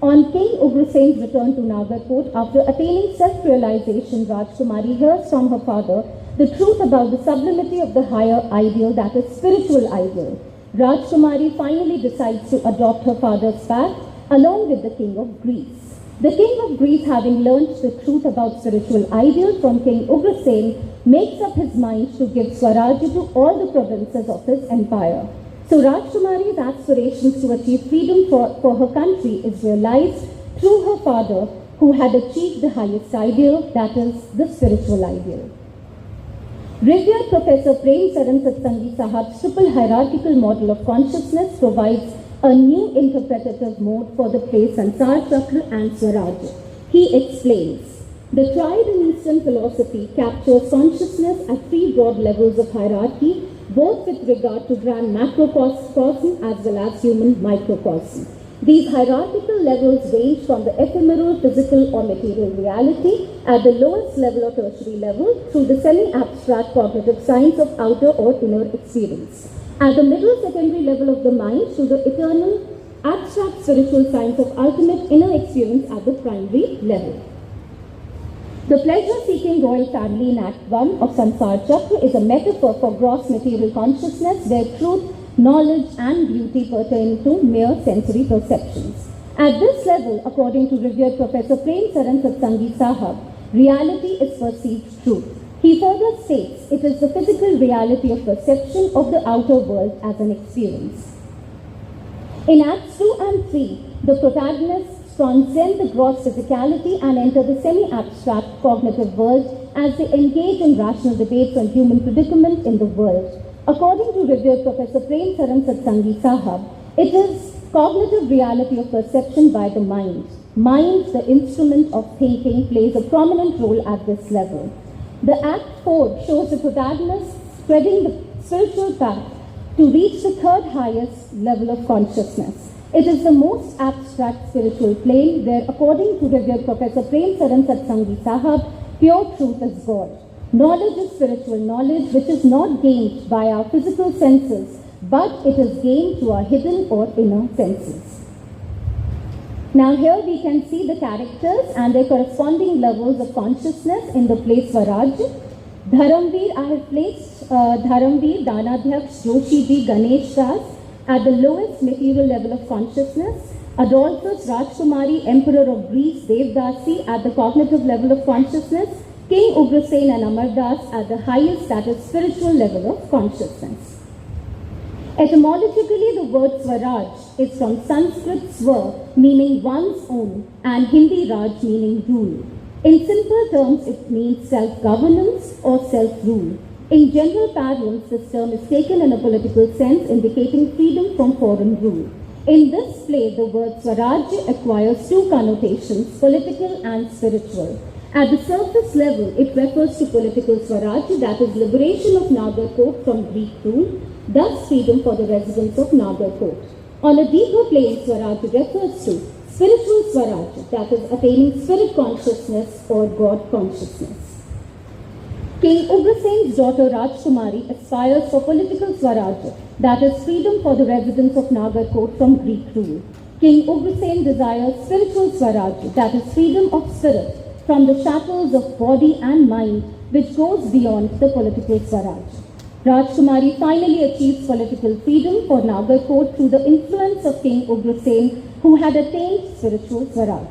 On King Ugrasen's return to Nagarkot, after attaining self-realization, Rajkumari hears from her father the truth about the sublimity of the higher ideal, that is spiritual ideal. Rajkumari finally decides to adopt her father's path along with the King of Greece. The King of Greece, having learnt the truth about spiritual ideal from King Ugrasen, makes up his mind to give Swarajya to all the provinces of his empire. So Rajkumari's aspirations to achieve freedom for her country is realized through her father, who had achieved the highest ideal, that is the spiritual ideal. Revered Professor Prem Saran Satsangi Sahab's triple hierarchical model of consciousness provides a new interpretative mode for the play Sansar Chakra and Swaraj. He explains, the tried in Eastern philosophy captures consciousness at three broad levels of hierarchy, both with regard to grand macrocosm as well as human microcosm. These hierarchical levels range from the ephemeral, physical or material reality at the lowest level or tertiary level through the semi-abstract cognitive science of outer or inner experience. At the middle secondary level of the mind to the eternal, abstract spiritual science of ultimate inner experience at the primary level. The pleasure-seeking royal family in Act 1 of Sansar Chakra is a metaphor for gross material consciousness where truth, knowledge and beauty pertain to mere sensory perceptions. At this level, according to revered Professor Prem Saran Satsangi Sahab, reality is perceived truth. He further states it is the physical reality of perception of the outer world as an experience. In Acts 2 and 3, the protagonists transcend the gross physicality and enter the semi-abstract cognitive world as they engage in rational debates on human predicament in the world. According to revered Professor Prem Saran Satsangi Sahab, it is cognitive reality of perception by the mind. Mind, the instrument of thinking, plays a prominent role at this level. The Act 4 shows the protagonist spreading the spiritual path to reach the third highest level of consciousness. It is the most abstract spiritual plane where, according to revered Professor Prem Saran Satsangi Sahab, pure truth is God. Knowledge is spiritual knowledge which is not gained by our physical senses, but it is gained through our hidden or inner senses. Now here we can see the characters and their corresponding levels of consciousness in the play Swaraj. Dharamveer, I have placed Dharamveer, Danadhyaksh, Joshi ji, Ganesh Das at the lowest material level of consciousness. Adolphus, Rajkumari, Emperor of Greece, Devdasi at the cognitive level of consciousness. King Ugrasen and Amardas at the highest, that is spiritual level of consciousness. Etymologically, the word Swaraj is from Sanskrit Swar, meaning one's own, and Hindi Raj, meaning rule. In simple terms, it means self-governance or self-rule. In general parlance, this term is taken in a political sense, indicating freedom from foreign rule. In this play, the word Swaraj acquires two connotations, political and spiritual. At the surface level, it refers to political Swaraj, that is liberation of Nagarkot from Greek rule, thus freedom for the residents of Nagarkot. On a deeper plane, Swaraj refers to spiritual Swaraj, that is attaining spirit consciousness or God consciousness. King Ugrasen's daughter Rajkumari aspires for political Swaraj, that is freedom for the residents of Nagarkot from Greek rule. King Ugrasen desires spiritual Swaraj, that is freedom of spirit from the shackles of body and mind, which goes beyond the political Swaraj. Rajkumari finally achieves political freedom for Nagarkot through the influence of King Ugrasen, who had attained spiritual Swaraj.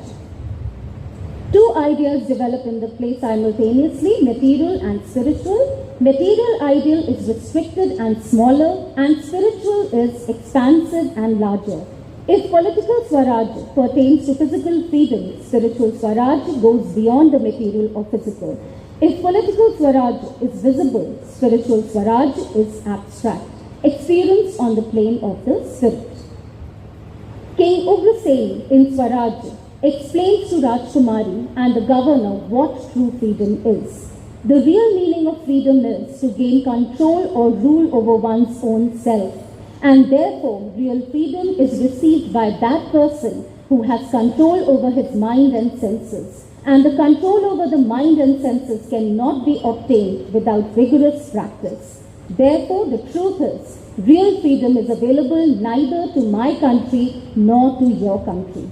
Two ideas develop in the play simultaneously, material and spiritual. Material ideal is restricted and smaller, and spiritual is expansive and larger. If political Swaraj pertains to physical freedom, spiritual Swaraj goes beyond the material or physical. If political Swaraj is visible, spiritual Swaraj is abstract, experienced on the plane of the spirit. King Ugrasen in Swaraj explains to Rajkumari and the governor what true freedom is. The real meaning of freedom is to gain control or rule over one's own self, and therefore real freedom is received by that person who has control over his mind and senses. and the control over the mind and senses cannot be obtained without rigorous practice. Therefore, the truth is, real freedom is available neither to my country nor to your country.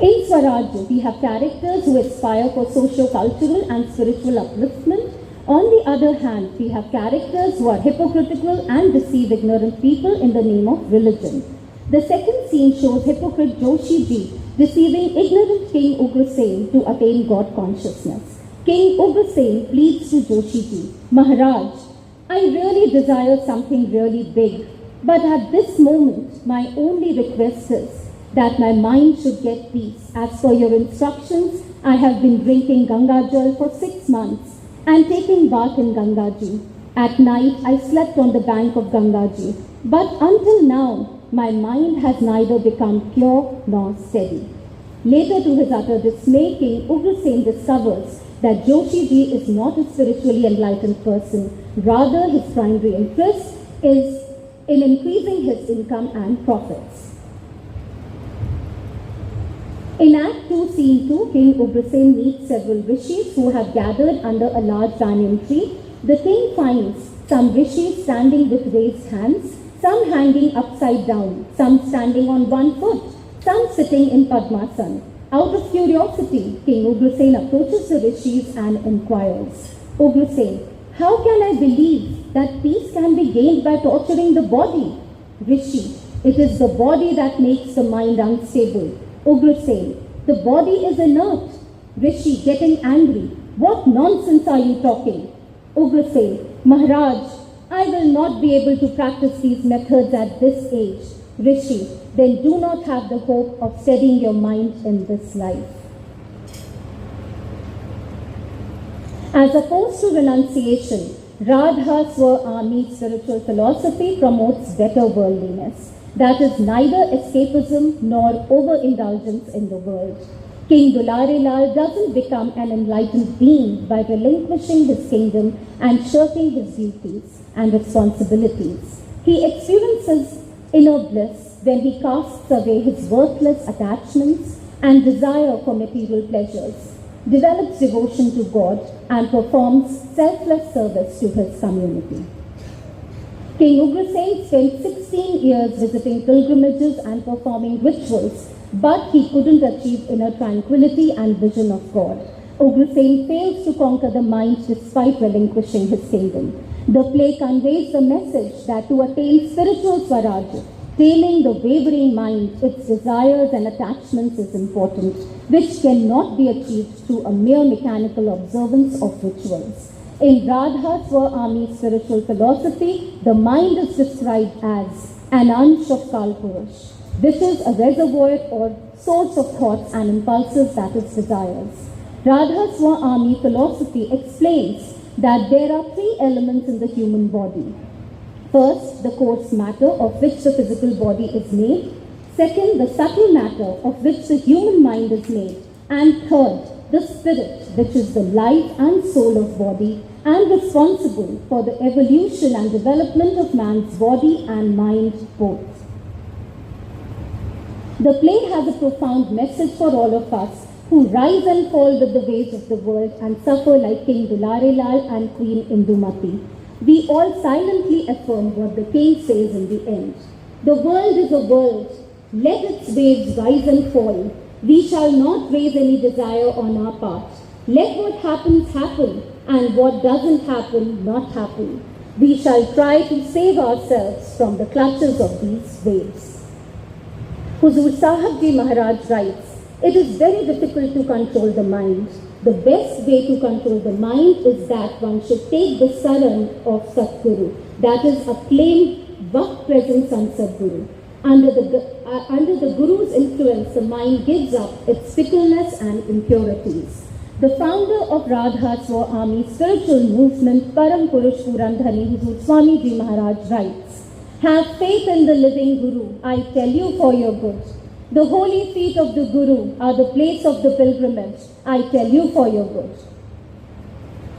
In Swaraj, we have characters who aspire for socio-cultural and spiritual upliftment. On the other hand, we have characters who are hypocritical and deceive ignorant people in the name of religion. The second scene shows hypocrite Joshi Ji deceiving ignorant King Ugrasen to attain God consciousness. King Ugrasen pleads to Joshi Ji, Maharaj, I really desire something really big, but at this moment my only request is that my mind should get peace. As per your instructions, I have been drinking Ganga Jal for 6 months and taking bath in Ganga Ji. At night, I slept on the bank of Ganga Ji. But until now, my mind has neither become pure nor steady. Later, to his utter dismay, King Ugrasen discovers that Joshi Ji is not a spiritually enlightened person. Rather, his primary interest is in increasing his income and profits. In Act 2, Scene 2, King Ugrasen meets several rishis who have gathered under a large banyan tree. The king finds some rishis standing with raised hands, some hanging upside down, some standing on one foot, some sitting in Padmasana. Out of curiosity, King Ugrasen approaches the rishis and inquires, Ugrasen, how can I believe that peace can be gained by torturing the body? Rishi, it is the body that makes the mind unstable. Ugrasen, the body is inert. Rishi, getting angry, what nonsense are you talking? Ugrasen, Maharaj, I will not be able to practice these methods at this age. Rishi, then do not have the hope of steadying your mind in this life. As opposed to renunciation, Radha Swami spiritual philosophy promotes better worldliness. That is neither escapism nor overindulgence in the world. King Dulare Lal doesn't become an enlightened being by relinquishing his kingdom and shirking his duties and responsibilities. He experiences inner bliss when he casts away his worthless attachments and desire for material pleasures, develops devotion to God, and performs selfless service to his community. King Ugrasen spent 16 years visiting pilgrimages and performing rituals, but he couldn't achieve inner tranquility and vision of God. Ugrasen fails to conquer the mind despite relinquishing his kingdom. The play conveys the message that to attain spiritual Swaraj, taming the wavering mind, its desires and attachments is important, which cannot be achieved through a mere mechanical observance of rituals. In Radha Swami spiritual philosophy, the mind is described as an ansh of Kalpurush, which is a reservoir or source of thoughts and impulses, that is desires. Radha Swami philosophy explains that there are 3 elements in the human body. First, the coarse matter of which the physical body is made. Second, the subtle matter of which the human mind is made. And third, the spirit, which is the life and soul of body and responsible for the evolution and development of man's body and mind both. The play has a profound message for all of us who rise and fall with the waves of the world and suffer like King Dulare Lal and Queen Indumati. We all silently affirm what the king says in the end. The world is a world. Let its waves rise and fall. We shall not raise any desire on our part. Let what happens happen, and what doesn't happen not happen. We shall try to save ourselves from the clutches of these waves. Huzur Sahib Ji Maharaj writes, it is very difficult to control the mind. The best way to control the mind is that one should take the saran of Satguru, that is, acclaim Vakt presence on Sadguru. Under the Guru's influence, the mind gives up its fickleness and impurities. The founder of Radha Swami spiritual movement, Param Purush Purandhani Huzur Swami Ji Maharaj writes, have faith in the living Guru, I tell you for your good. The holy feet of the Guru are the place of the pilgrimage, I tell you for your good.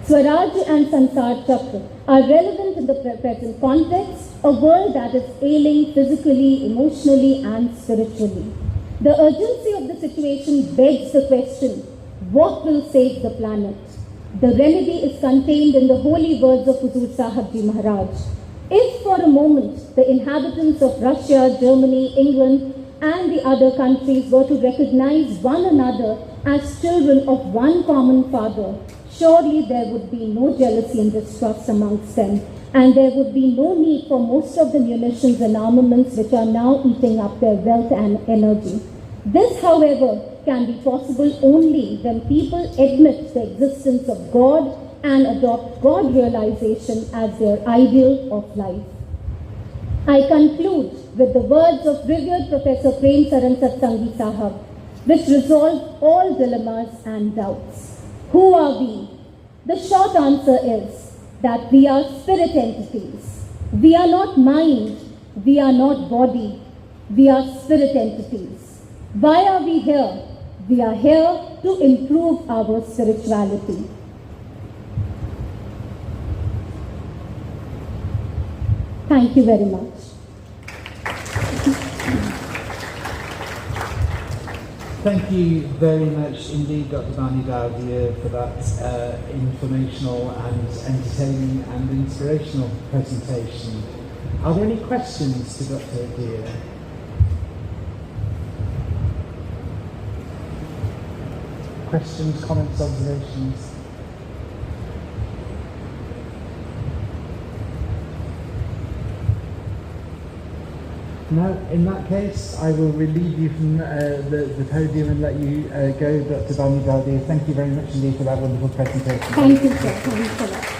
Swaraj and Sansar Chakra are relevant in the present context, a world that is ailing physically, emotionally and spiritually. The urgency of the situation begs the question, what will save the planet? The remedy is contained in the holy words of Huzur Sahib Ji Maharaj. If for a moment the inhabitants of Russia, Germany, England and the other countries were to recognize one another as children of one common father, surely there would be no jealousy and distrust amongst them, and there would be no need for most of the munitions and armaments which are now eating up their wealth and energy. This, however, can be possible only when people admit the existence of God and adopt God realization as their ideal of life. I conclude with the words of revered Professor Prem Saran Satsangi Sahab, which resolve all dilemmas and doubts. Who are we? The short answer is that we are spirit entities. We are not mind, we are not body, we are spirit entities. Why are we here? We are here to improve our spirituality. Thank you very much. Thank you very much indeed, Dr. Bani Dowdia, for that informational and entertaining and inspirational presentation. Are there any questions to Dr. Dia? Questions, comments, observations? No, in that case, I will relieve you from the podium and let you go, Dr. Bani Dowdia. Thank you very much indeed for that wonderful presentation. Thank you, sir. Thanks a lot.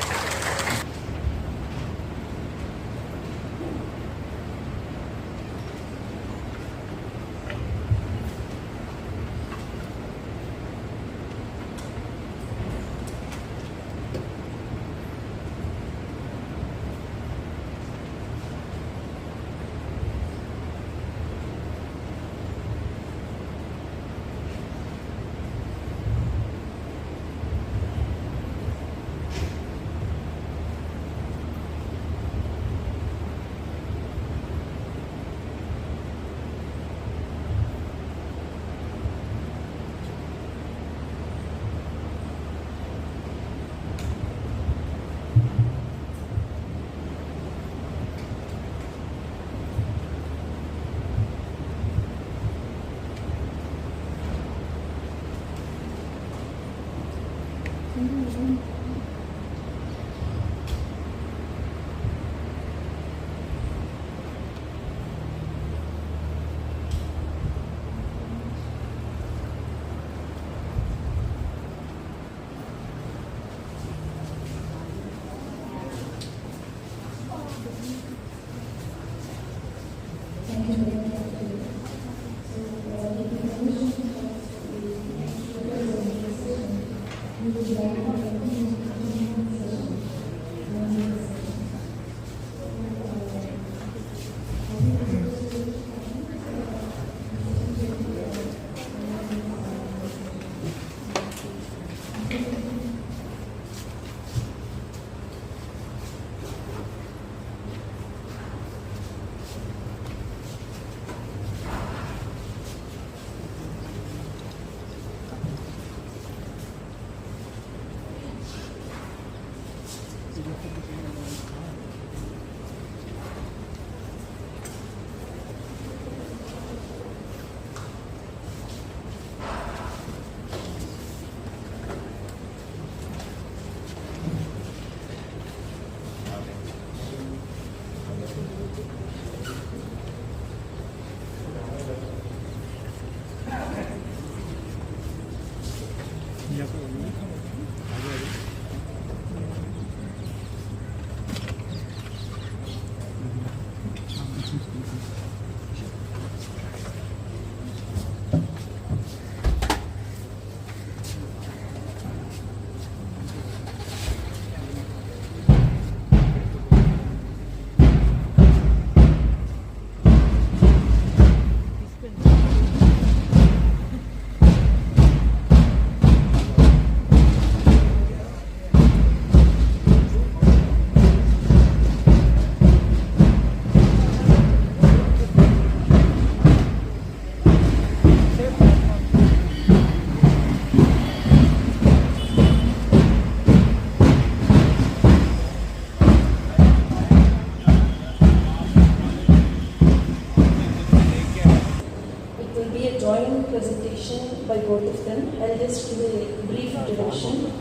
everyone. I'll just give a brief introduction.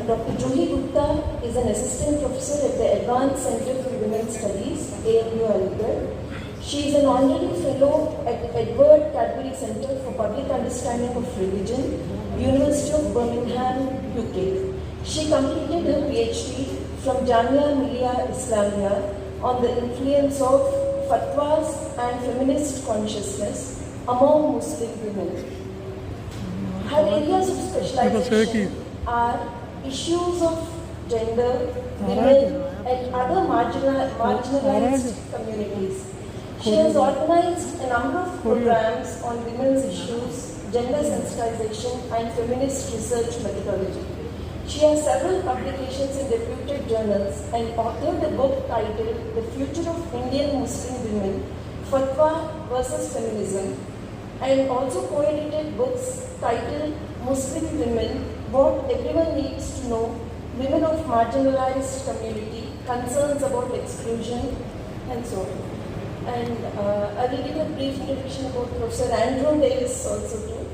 Dr. Juhi Gupta is an assistant professor at the Advanced Center for Women's Studies, AMU Aligarh. She is an honorary fellow at Edward Cadbury Center for Public Understanding of Religion, University of Birmingham, UK. She completed her PhD from Jamia Millia Islamia on the influence of fatwas and feminist consciousness among Muslim women. Her areas of specialization are issues of gender, women, and other marginalized communities. She has organized a number of programs on women's issues, gender sensitization, and feminist research methodology. She has several publications in reputed journals and authored a book titled The Future of Indian Muslim Women, Fatwa versus Feminism, and also co-edited books titled Muslim Women, What Everyone Needs to Know, Women of Marginalized Community, Concerns About Exclusion, and so on. And I will give a brief introduction about Professor Andrew Davis also too.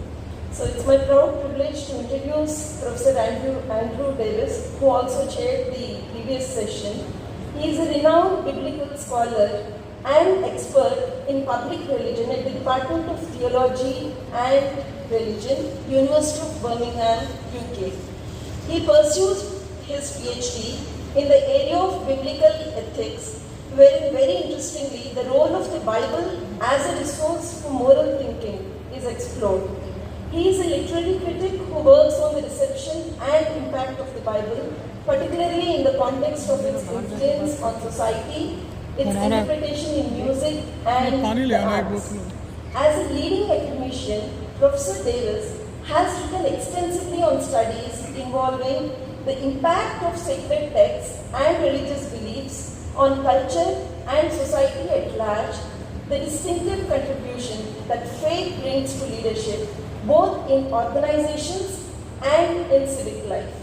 So it's my proud privilege to introduce Professor Andrew Davis, who also chaired the previous session. He is a renowned biblical scholar and expert in public religion at the Department of Theology and Religion, University of Birmingham, UK. He pursues his PhD in the area of biblical ethics, wherein very interestingly the role of the Bible as a resource for moral thinking is explored. He is a literary critic who works on the reception and impact of the Bible, particularly in the context of its influence on society, its interpretation in music and the arts. As a leading academician, Professor Davis has written extensively on studies involving the impact of sacred texts and religious beliefs on culture and society at large, the distinctive contribution that faith brings to leadership, both in organizations and in civic life.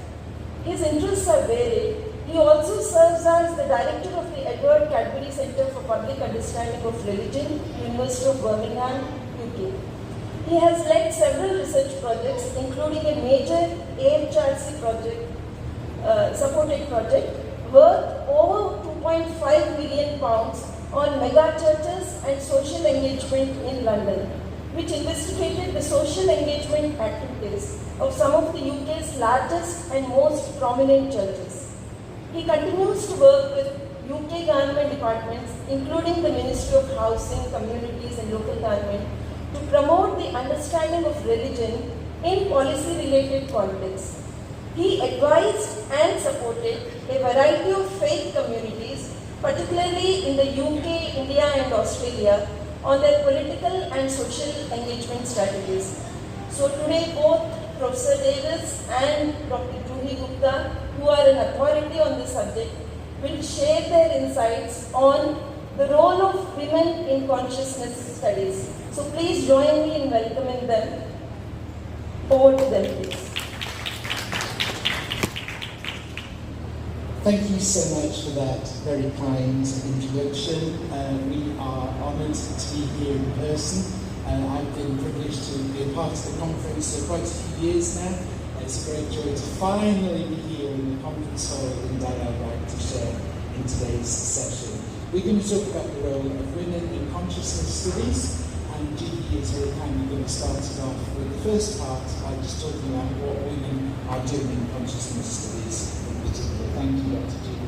His interests are varied. He also serves as the director of the Edward Cadbury Center for Public Understanding of Religion, University of Birmingham, UK. He has led several research projects, including a major AHRC project, supported project, worth over £2.5 million on mega churches and social engagement in London, which investigated the social engagement activities of some of the UK's largest and most prominent churches. He continues to work with UK government departments, including the Ministry of Housing, Communities and Local Government, to promote the understanding of religion in policy-related contexts. He advised and supported a variety of faith communities, particularly in the UK, India and Australia, on their political and social engagement strategies. So today both Professor Davis and Dr. Juhi Gupta, who are an authority on this subject, will share their insights on the role of women in consciousness studies. So please join me in welcoming them. Over to them, please. Thank you so much for that very kind introduction. We are honoured to be here in person. I've been privileged to be a part of the conference for quite a few years now. It's a great joy to finally be here in the conference hall in Dialog to share in today's session. We're going to talk about the role of women in consciousness studies, and Juhi is very kindly going to start it off with the first part by just talking about what women are doing in consciousness studies. Thank you, Dr. Juhi.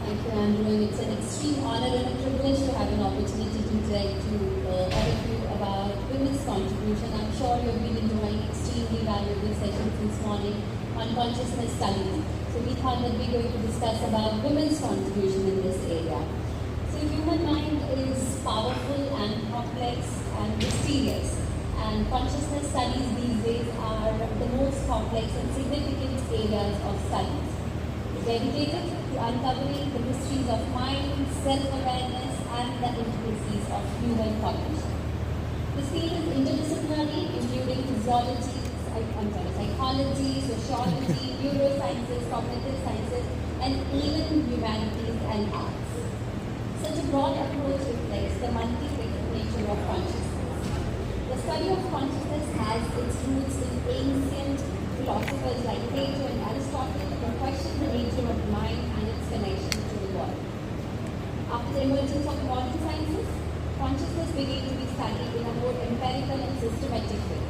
Thank you, Andrew, and it's an extreme honor and a privilege to have an opportunity to talk to all of you about women's contribution. I'm sure you've been enjoying extremely valuable sessions this morning on consciousness studies. So we thought that we're going to discuss about women's contribution in this area. So human mind is powerful and complex and mysterious, and consciousness studies these days are the most complex and significant areas of studies. Dedicated to uncovering the mysteries of mind, self-awareness, and the intricacies of human cognition. This field is interdisciplinary, including psychology, sociology, neurosciences, cognitive sciences, and even humanities and arts. Such a broad approach reflects the multi-faceted nature of consciousness. The The study of consciousness has its roots in ancient philosophers like Plato and Aristotle who questioned the nature of the mind and its connection to the world. After the emergence of modern sciences, consciousness began to be studied in a more empirical and systematic way.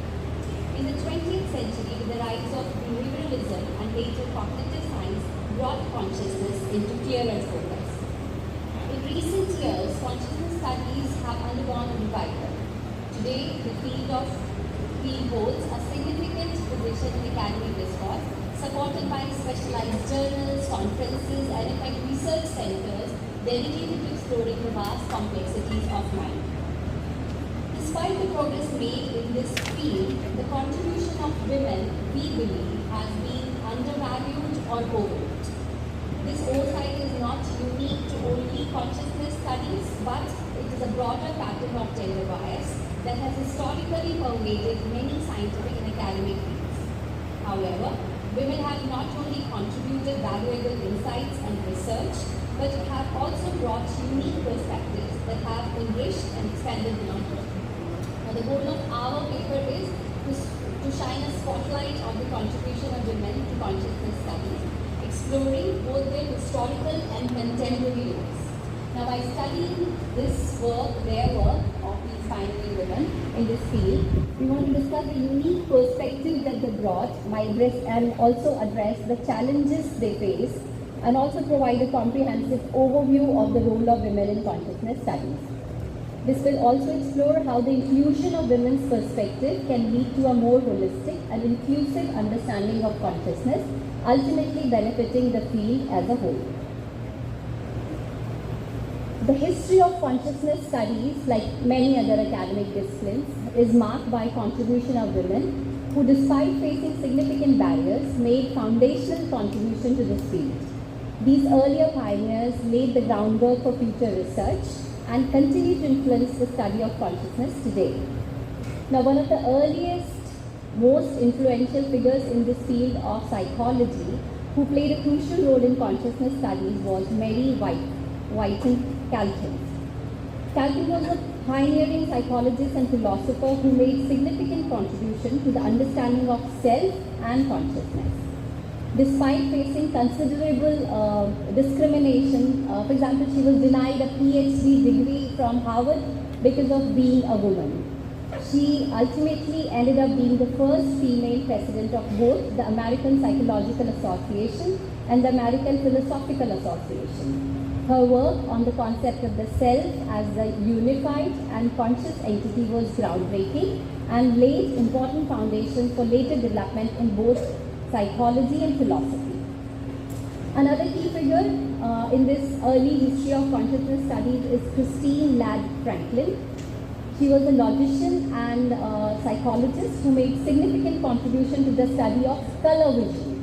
In the 20th century, with the rise of behavioralism and later cognitive science brought consciousness into clearer focus. In recent years, consciousness studies have undergone a revival. Today, the field holds a significant position in academic discourse, supported by specialized journals, conferences, and in fact research centers dedicated to exploring the vast complexities of mind. Despite the progress made in this field, the contribution of women, we believe, has been undervalued or overlooked. This oversight is not unique to only consciousness studies, but it is a broader pattern of gender bias that has historically pervaded many scientific and academic fields. However, women have not only contributed valuable insights and research, but have also brought unique perspectives that have enriched and expanded knowledge. Now, the goal of our paper is to shine a spotlight on the contribution of women to consciousness studies, exploring both their historical and contemporary roles. Now, by studying this work, their work of these pioneering women in this field, we want to discuss the unique perspective that they brought and also address the challenges they face, and also provide a comprehensive overview of the role of women in consciousness studies. This will also explore how the inclusion of women's perspective can lead to a more holistic and inclusive understanding of consciousness, ultimately benefiting the field as a whole. The history of consciousness studies, like many other academic disciplines, is marked by contribution of women who, despite facing significant barriers, made foundational contribution to this field. These earlier pioneers laid the groundwork for future research and continue to influence the study of consciousness today. Now, one of the earliest, most influential figures in this field of psychology who played a crucial role in consciousness studies was Mary Whitehead Calkins. Calkins was a pioneering psychologist and philosopher who made significant contribution to the understanding of self and consciousness. Despite facing considerable discrimination, for example, she was denied a PhD degree from Harvard because of being a woman. She ultimately ended up being the first female president of both the American Psychological Association and the American Philosophical Association. Her work on the concept of the self as a unified and conscious entity was groundbreaking and laid important foundations for later development in both psychology and philosophy. Another key figure in this early history of consciousness studies is Christine Ladd Franklin. She was a logician and psychologist who made significant contribution to the study of color vision.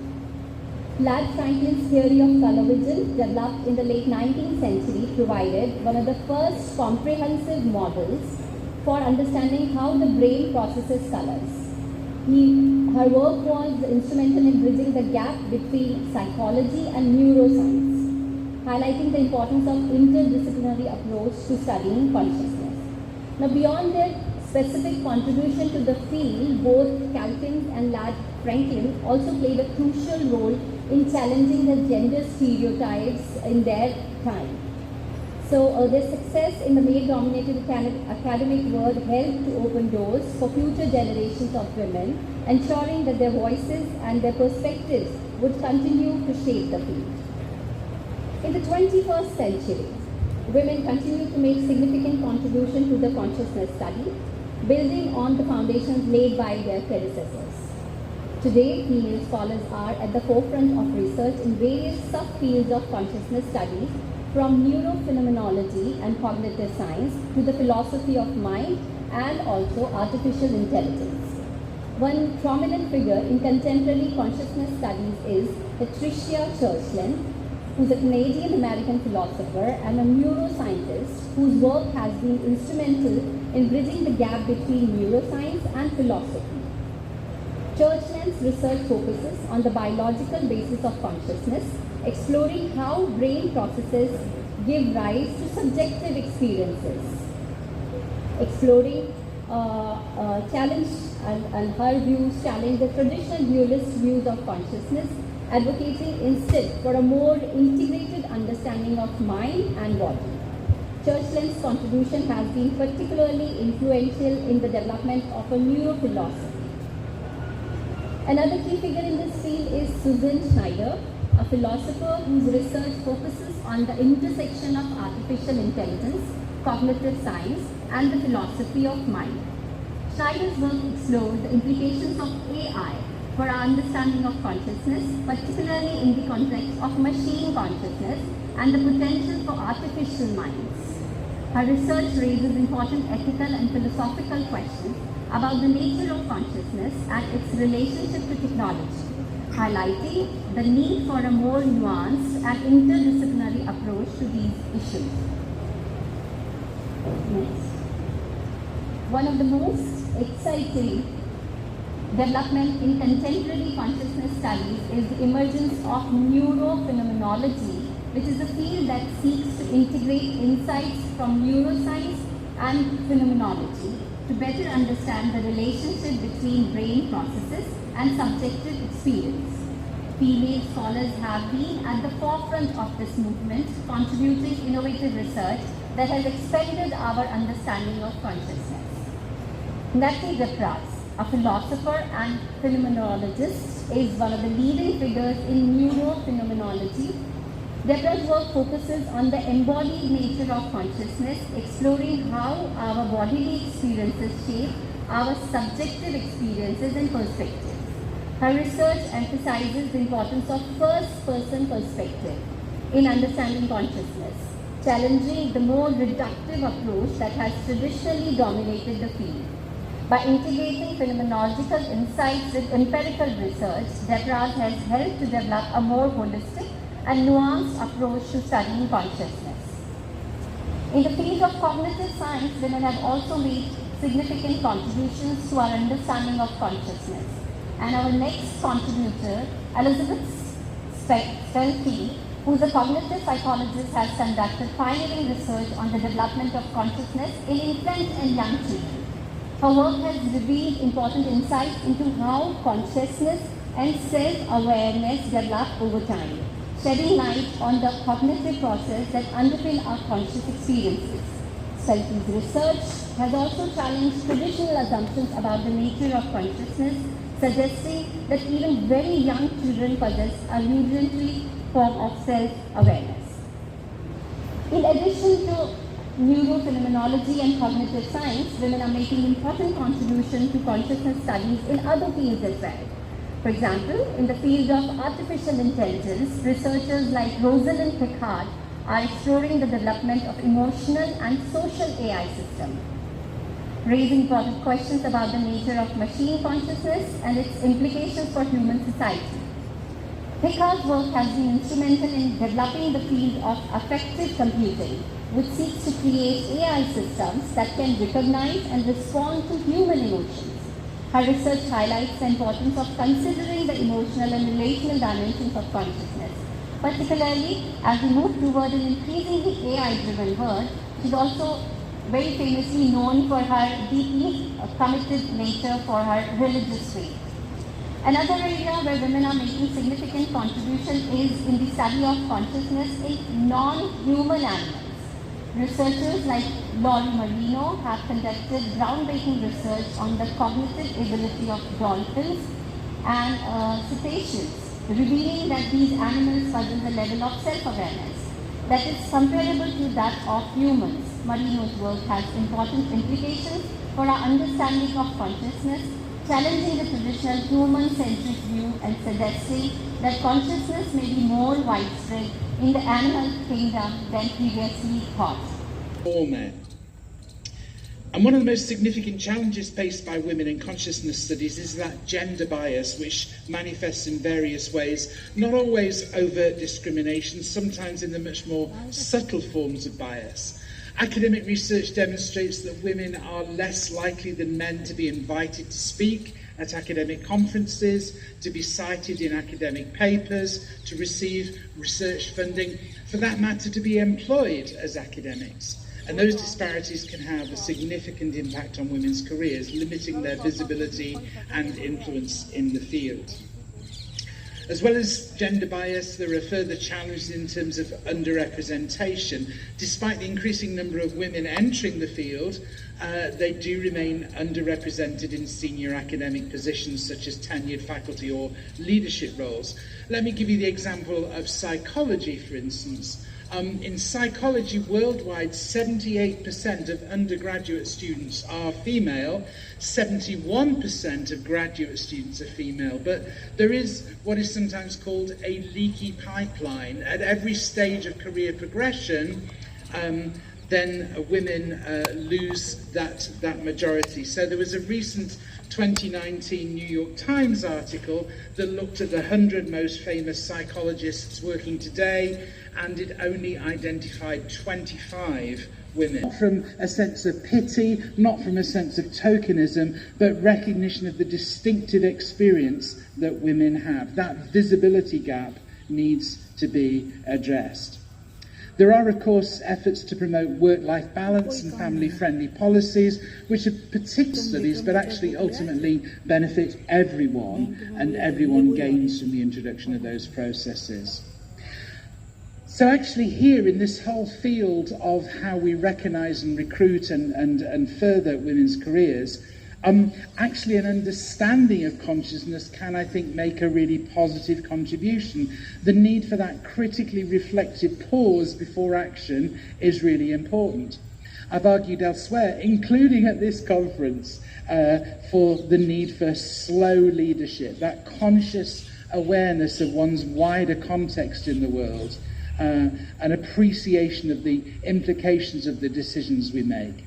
Ladd Franklin's theory of color vision, developed in the late 19th century, provided one of the first comprehensive models for understanding how the brain processes colors. Her work was instrumental in bridging the gap between psychology and neuroscience, highlighting the importance of interdisciplinary approach to studying consciousness. Now, beyond their specific contribution to the field, both Calkins and Ladd Franklin also played a crucial role in challenging the gender stereotypes in their time. So their success in the male-dominated academic world helped to open doors for future generations of women, ensuring that their voices and their perspectives would continue to shape the field. In the 21st century, women continue to make significant contribution to the consciousness study, building on the foundations laid by their predecessors. Today, female scholars are at the forefront of research in various subfields of consciousness studies, from neurophenomenology and cognitive science to the philosophy of mind and also artificial intelligence. One prominent figure in contemporary consciousness studies is Patricia Churchland, who's a Canadian-American philosopher and a neuroscientist whose work has been instrumental in bridging the gap between neuroscience and philosophy. Churchland's research focuses on the biological basis of consciousness, exploring how brain processes give rise to subjective experiences. Exploring challenged and her views challenge the traditional dualist views of consciousness, advocating instead for a more integrated understanding of mind and body. Churchland's contribution has been particularly influential in the development of a neurophilosophy. Another key figure in this field is Susan Schneider, a philosopher whose research focuses on the intersection of artificial intelligence, cognitive science, and the philosophy of mind. Schneider's work explored the implications of AI for our understanding of consciousness, particularly in the context of machine consciousness and the potential for artificial minds. Her research raises important ethical and philosophical questions about the nature of consciousness and its relationship to technology, highlighting the need for a more nuanced and interdisciplinary approach to these issues. Next. One of the most exciting development in contemporary consciousness studies is the emergence of neurophenomenology, which is a field that seeks to integrate insights from neuroscience and phenomenology to better understand the relationship between brain processes and subjective experience. Female scholars have been at the forefront of this movement, contributing innovative research that has expanded our understanding of consciousness. Natty Depraz, a philosopher and phenomenologist, is one of the leading figures in neurophenomenology. Depraz's work focuses on the embodied nature of consciousness, exploring how our bodily experiences shape our subjective experiences and perspectives. Her research emphasizes the importance of first-person perspective in understanding consciousness, challenging the more reductive approach that has traditionally dominated the field. By integrating phenomenological insights with empirical research, Depraz has helped to develop a more holistic and nuanced approach to studying consciousness. In the field of cognitive science, women have also made significant contributions to our understanding of consciousness. And our next contributor, Elizabeth Stelke, who is a cognitive psychologist, has conducted pioneering research on the development of consciousness in infant and young children. Her work has revealed important insights into how consciousness and self-awareness develop over time, shedding light on the cognitive process that underpin our conscious experiences. Stelke's research has also challenged traditional assumptions about the nature of consciousness, suggesting that even very young children possess a rudimentary form of self-awareness. In addition to neurophenomenology and cognitive science, women are making important contributions to consciousness studies in other fields as well. For example, in the field of artificial intelligence, researchers like Rosalind Picard are exploring the development of emotional and social AI systems, raising important questions about the nature of machine consciousness and its implications for human society. Picard's work has been instrumental in developing the field of affective computing, which seeks to create AI systems that can recognize and respond to human emotions. Her research highlights the importance of considering the emotional and relational dimensions of consciousness, particularly as we move toward an increasingly AI-driven world. She is also very famously known for her deeply committed nature for her religious faith. Another area where women are making significant contribution is in the study of consciousness in non-human animals. Researchers like Laurie Marino have conducted groundbreaking research on the cognitive ability of dolphins and cetaceans, revealing that these animals possess a level of self-awareness that is comparable to that of humans. Marino's work has important implications for our understanding of consciousness, challenging the traditional human-centric view and suggesting that consciousness may be more widespread in the animal kingdom than previously thought. And one of the most significant challenges faced by women in consciousness studies is that gender bias, which manifests in various ways, not always overt discrimination, sometimes in the much more subtle forms of bias. Academic research demonstrates that women are less likely than men to be invited to speak at academic conferences, to be cited in academic papers, to receive research funding, for that matter to be employed as academics. And those disparities can have a significant impact on women's careers, limiting their visibility and influence in the field. As well as gender bias, there are further challenges in terms of underrepresentation. Despite the increasing number of women entering the field, they do remain underrepresented in senior academic positions such as tenured faculty or leadership roles. Let me give you the example of psychology, for instance. In psychology worldwide, 78% of undergraduate students are female, 71% of graduate students are female, but there is what is sometimes called a leaky pipeline. At every stage of career progression, then women lose that majority. So there was a recent 2019 New York Times article that looked at the 100 most famous psychologists working today, and it only identified 25 women. Not from a sense of pity, not from a sense of tokenism, but recognition of the distinctive experience that women have. That visibility gap needs to be addressed. There are, of course, efforts to promote work-life balance and family-friendly policies, which are particular studies, but actually ultimately benefit everyone, and everyone gains from the introduction of those processes. So actually here in this whole field of how we recognise and recruit and further women's careers, actually an understanding of consciousness can, I think, make a really positive contribution. The need for that critically reflective pause before action is really important. I've argued elsewhere, including at this conference, for the need for slow leadership, that conscious awareness of one's wider context in the world, an appreciation of the implications of the decisions we make.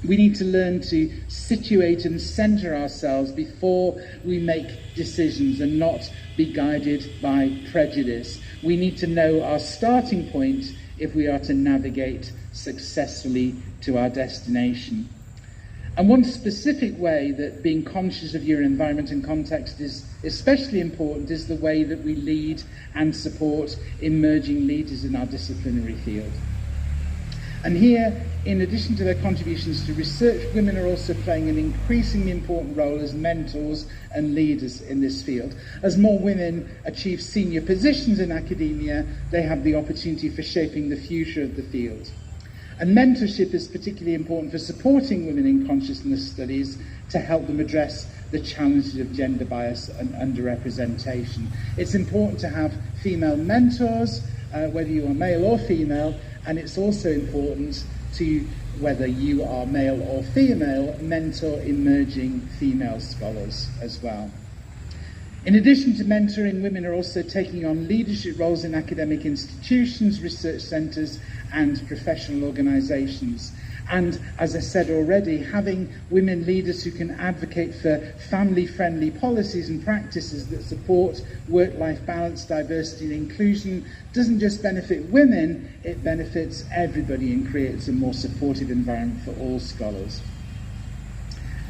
We need to learn to situate and centre ourselves before we make decisions and not be guided by prejudice. We need to know our starting point if we are to navigate successfully to our destination. And one specific way that being conscious of your environment and context is especially important is the way that we lead and support emerging leaders in our disciplinary field. And here, in addition to their contributions to research, women are also playing an increasingly important role as mentors and leaders in this field. As more women achieve senior positions in academia, they have the opportunity for shaping the future of the field. And mentorship is particularly important for supporting women in consciousness studies to help them address the challenges of gender bias and underrepresentation. It's important to have female mentors, whether you are male or female, and it's also important to, whether you are male or female, mentor emerging female scholars as well. In addition to mentoring, women are also taking on leadership roles in academic institutions, research centres and professional organisations. And as I said already, having women leaders who can advocate for family-friendly policies and practices that support work-life balance, diversity and inclusion doesn't just benefit women, it benefits everybody and creates a more supportive environment for all scholars.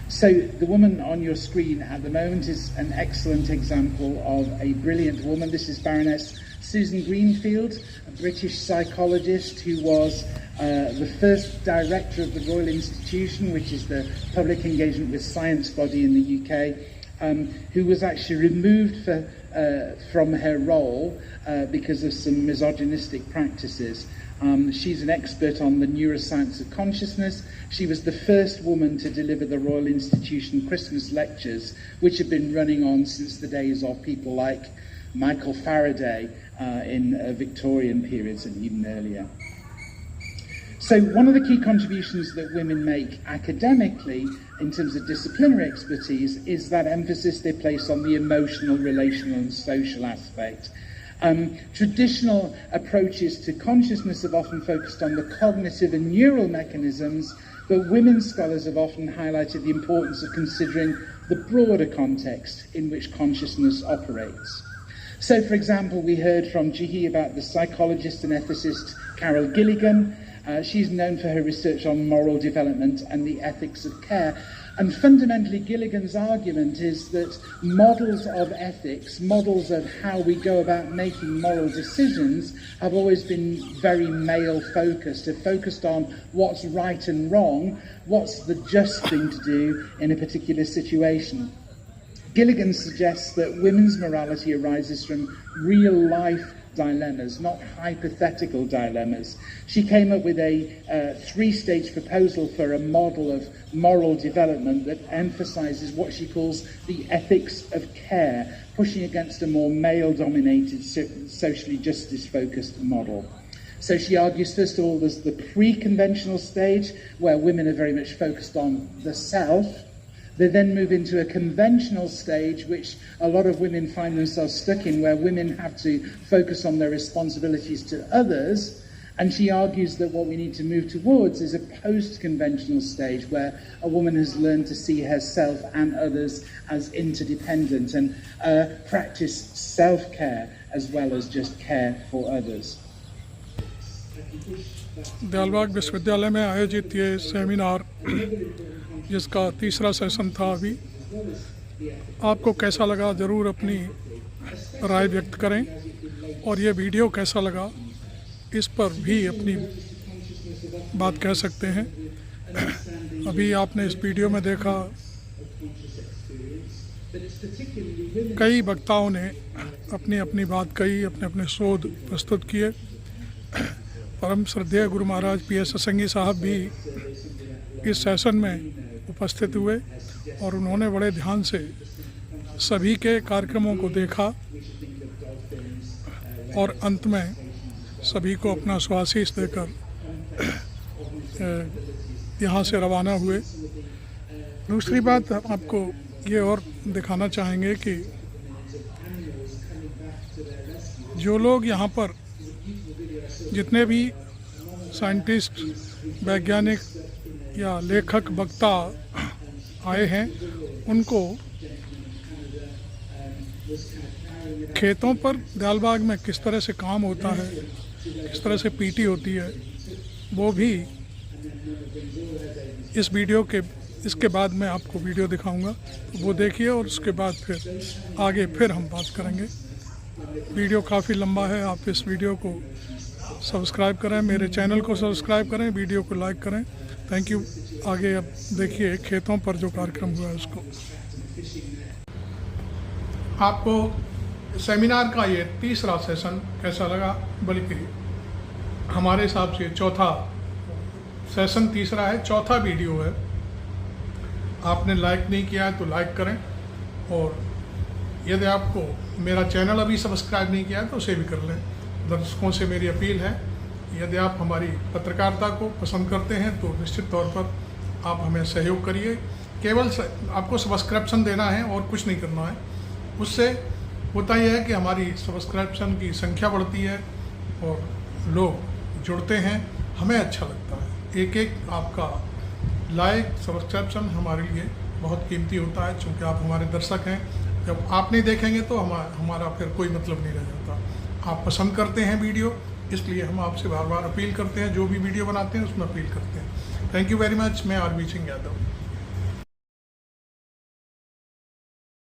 So the woman on your screen at the moment is an excellent example of a brilliant woman. This is Baroness Susan Greenfield, a British psychologist who was the first director of the Royal Institution, which is the public engagement with science body in the UK, who was actually removed from her role because of some misogynistic practices. She's an expert on the neuroscience of consciousness. She was the first woman to deliver the Royal Institution Christmas lectures, which have been running on since the days of people like Michael Faraday in Victorian periods and even earlier. So one of the key contributions that women make academically in terms of disciplinary expertise is that emphasis they place on the emotional, relational and social aspect. Traditional approaches to consciousness have often focused on the cognitive and neural mechanisms, but women scholars have often highlighted the importance of considering the broader context in which consciousness operates. So, for example, we heard from Jihi about the psychologist and ethicist Carol Gilligan. She's known for her research on moral development and the ethics of care. And fundamentally, Gilligan's argument is that models of ethics, models of how we go about making moral decisions, have always been very male-focused. They're focused on what's right and wrong, what's the just thing to do in a particular situation. Gilligan suggests that women's morality arises from real-life dilemmas, not hypothetical dilemmas. She came up with a three-stage proposal for a model of moral development that emphasises what she calls the ethics of care, pushing against a more male-dominated, socially justice-focused model. So she argues, first of all, there's the pre-conventional stage, where women are very much focused on the self. They then move into a conventional stage, which a lot of women find themselves stuck in, where women have to focus on their responsibilities to others. And she argues that what we need to move towards is a post-conventional stage, where a woman has learned to see herself and others as interdependent and practice self-care as well as just care for others. Dayalbagh विश्वविद्यालय में आयोजित ये seminar, जिसका तीसरा session था अभी, आपको कैसा लगा ज़रूर अपनी राय व्यक्त करें, और ये वीडियो कैसा लगा इस पर भी अपनी बात कह सकते हैं। अभी आपने इस वीडियो में देखा कई वक्ताओं ने अपनी अपनी बात कही, अपने अपने शोध प्रस्तुत किए। परम श्रद्धेय गुरु महाराज PS ससंगी साहब भी इस सेशन में उपस्थित हुए और उन्होंने बड़े ध्यान से सभी के कार्यक्रमों को देखा और अंत में सभी को अपना स्वाशीष देकर यहाँ से रवाना हुए। दूसरी बात आपको ये और दिखाना चाहेंगे कि जो लोग यहाँ पर जितने भी साइंटिस्ट, वैज्ञानिक या लेखक, वक्ता आए हैं, उनको खेतों पर दयालबाग में किस तरह से काम होता है, किस तरह से पीटी होती है, वो भी इस वीडियो के इसके बाद मैं आपको वीडियो दिखाऊंगा, तो वो देखिए और उसके बाद फिर आगे फिर हम बात करेंगे। वीडियो काफ़ी लंबा है, आप इस वीडियो को सब्सक्राइब करें, मेरे चैनल को सब्सक्राइब करें, वीडियो को लाइक करें। Thank you. आगे अब देखिए खेतों पर जो कार्यक्रम हुआ है उसको। आपको सेमिनार का ये तीसरा सेशन कैसा लगा, बल्कि हमारे हिसाब से चौथा सेशन तीसरा है, चौथा वीडियो है। आपने लाइक नहीं किया है तो लाइक करें, और यदि आपको मेरा चैनल अभी सब्सक्राइब नहीं किया है तो उसे भी कर लें। दर्शकों से मेरी अपील है, यदि आप हमारी पत्रकारिता को पसंद करते हैं तो निश्चित तौर पर आप हमें सहयोग करिए। केवल आपको सब्सक्रिप्शन देना है और कुछ नहीं करना है। उससे होता यह है कि हमारी सब्सक्रिप्शन की संख्या बढ़ती है और लोग जुड़ते हैं, हमें अच्छा लगता है। एक एक आपका लाइक, सब्सक्रिप्शन हमारे लिए बहुत कीमती होता है, क्योंकि आप हमारे दर्शक हैं। जब आप नहीं देखेंगे तो हमारा फिर कोई मतलब नहीं रह जाता। आप पसंद करते हैं वीडियो, इसलिए हम आपसे बार बार अपील करते हैं, जो भी वीडियो बनाते हैं उसमें अपील करते हैं। Thank you very much. मैं आरबी सिंह यादव।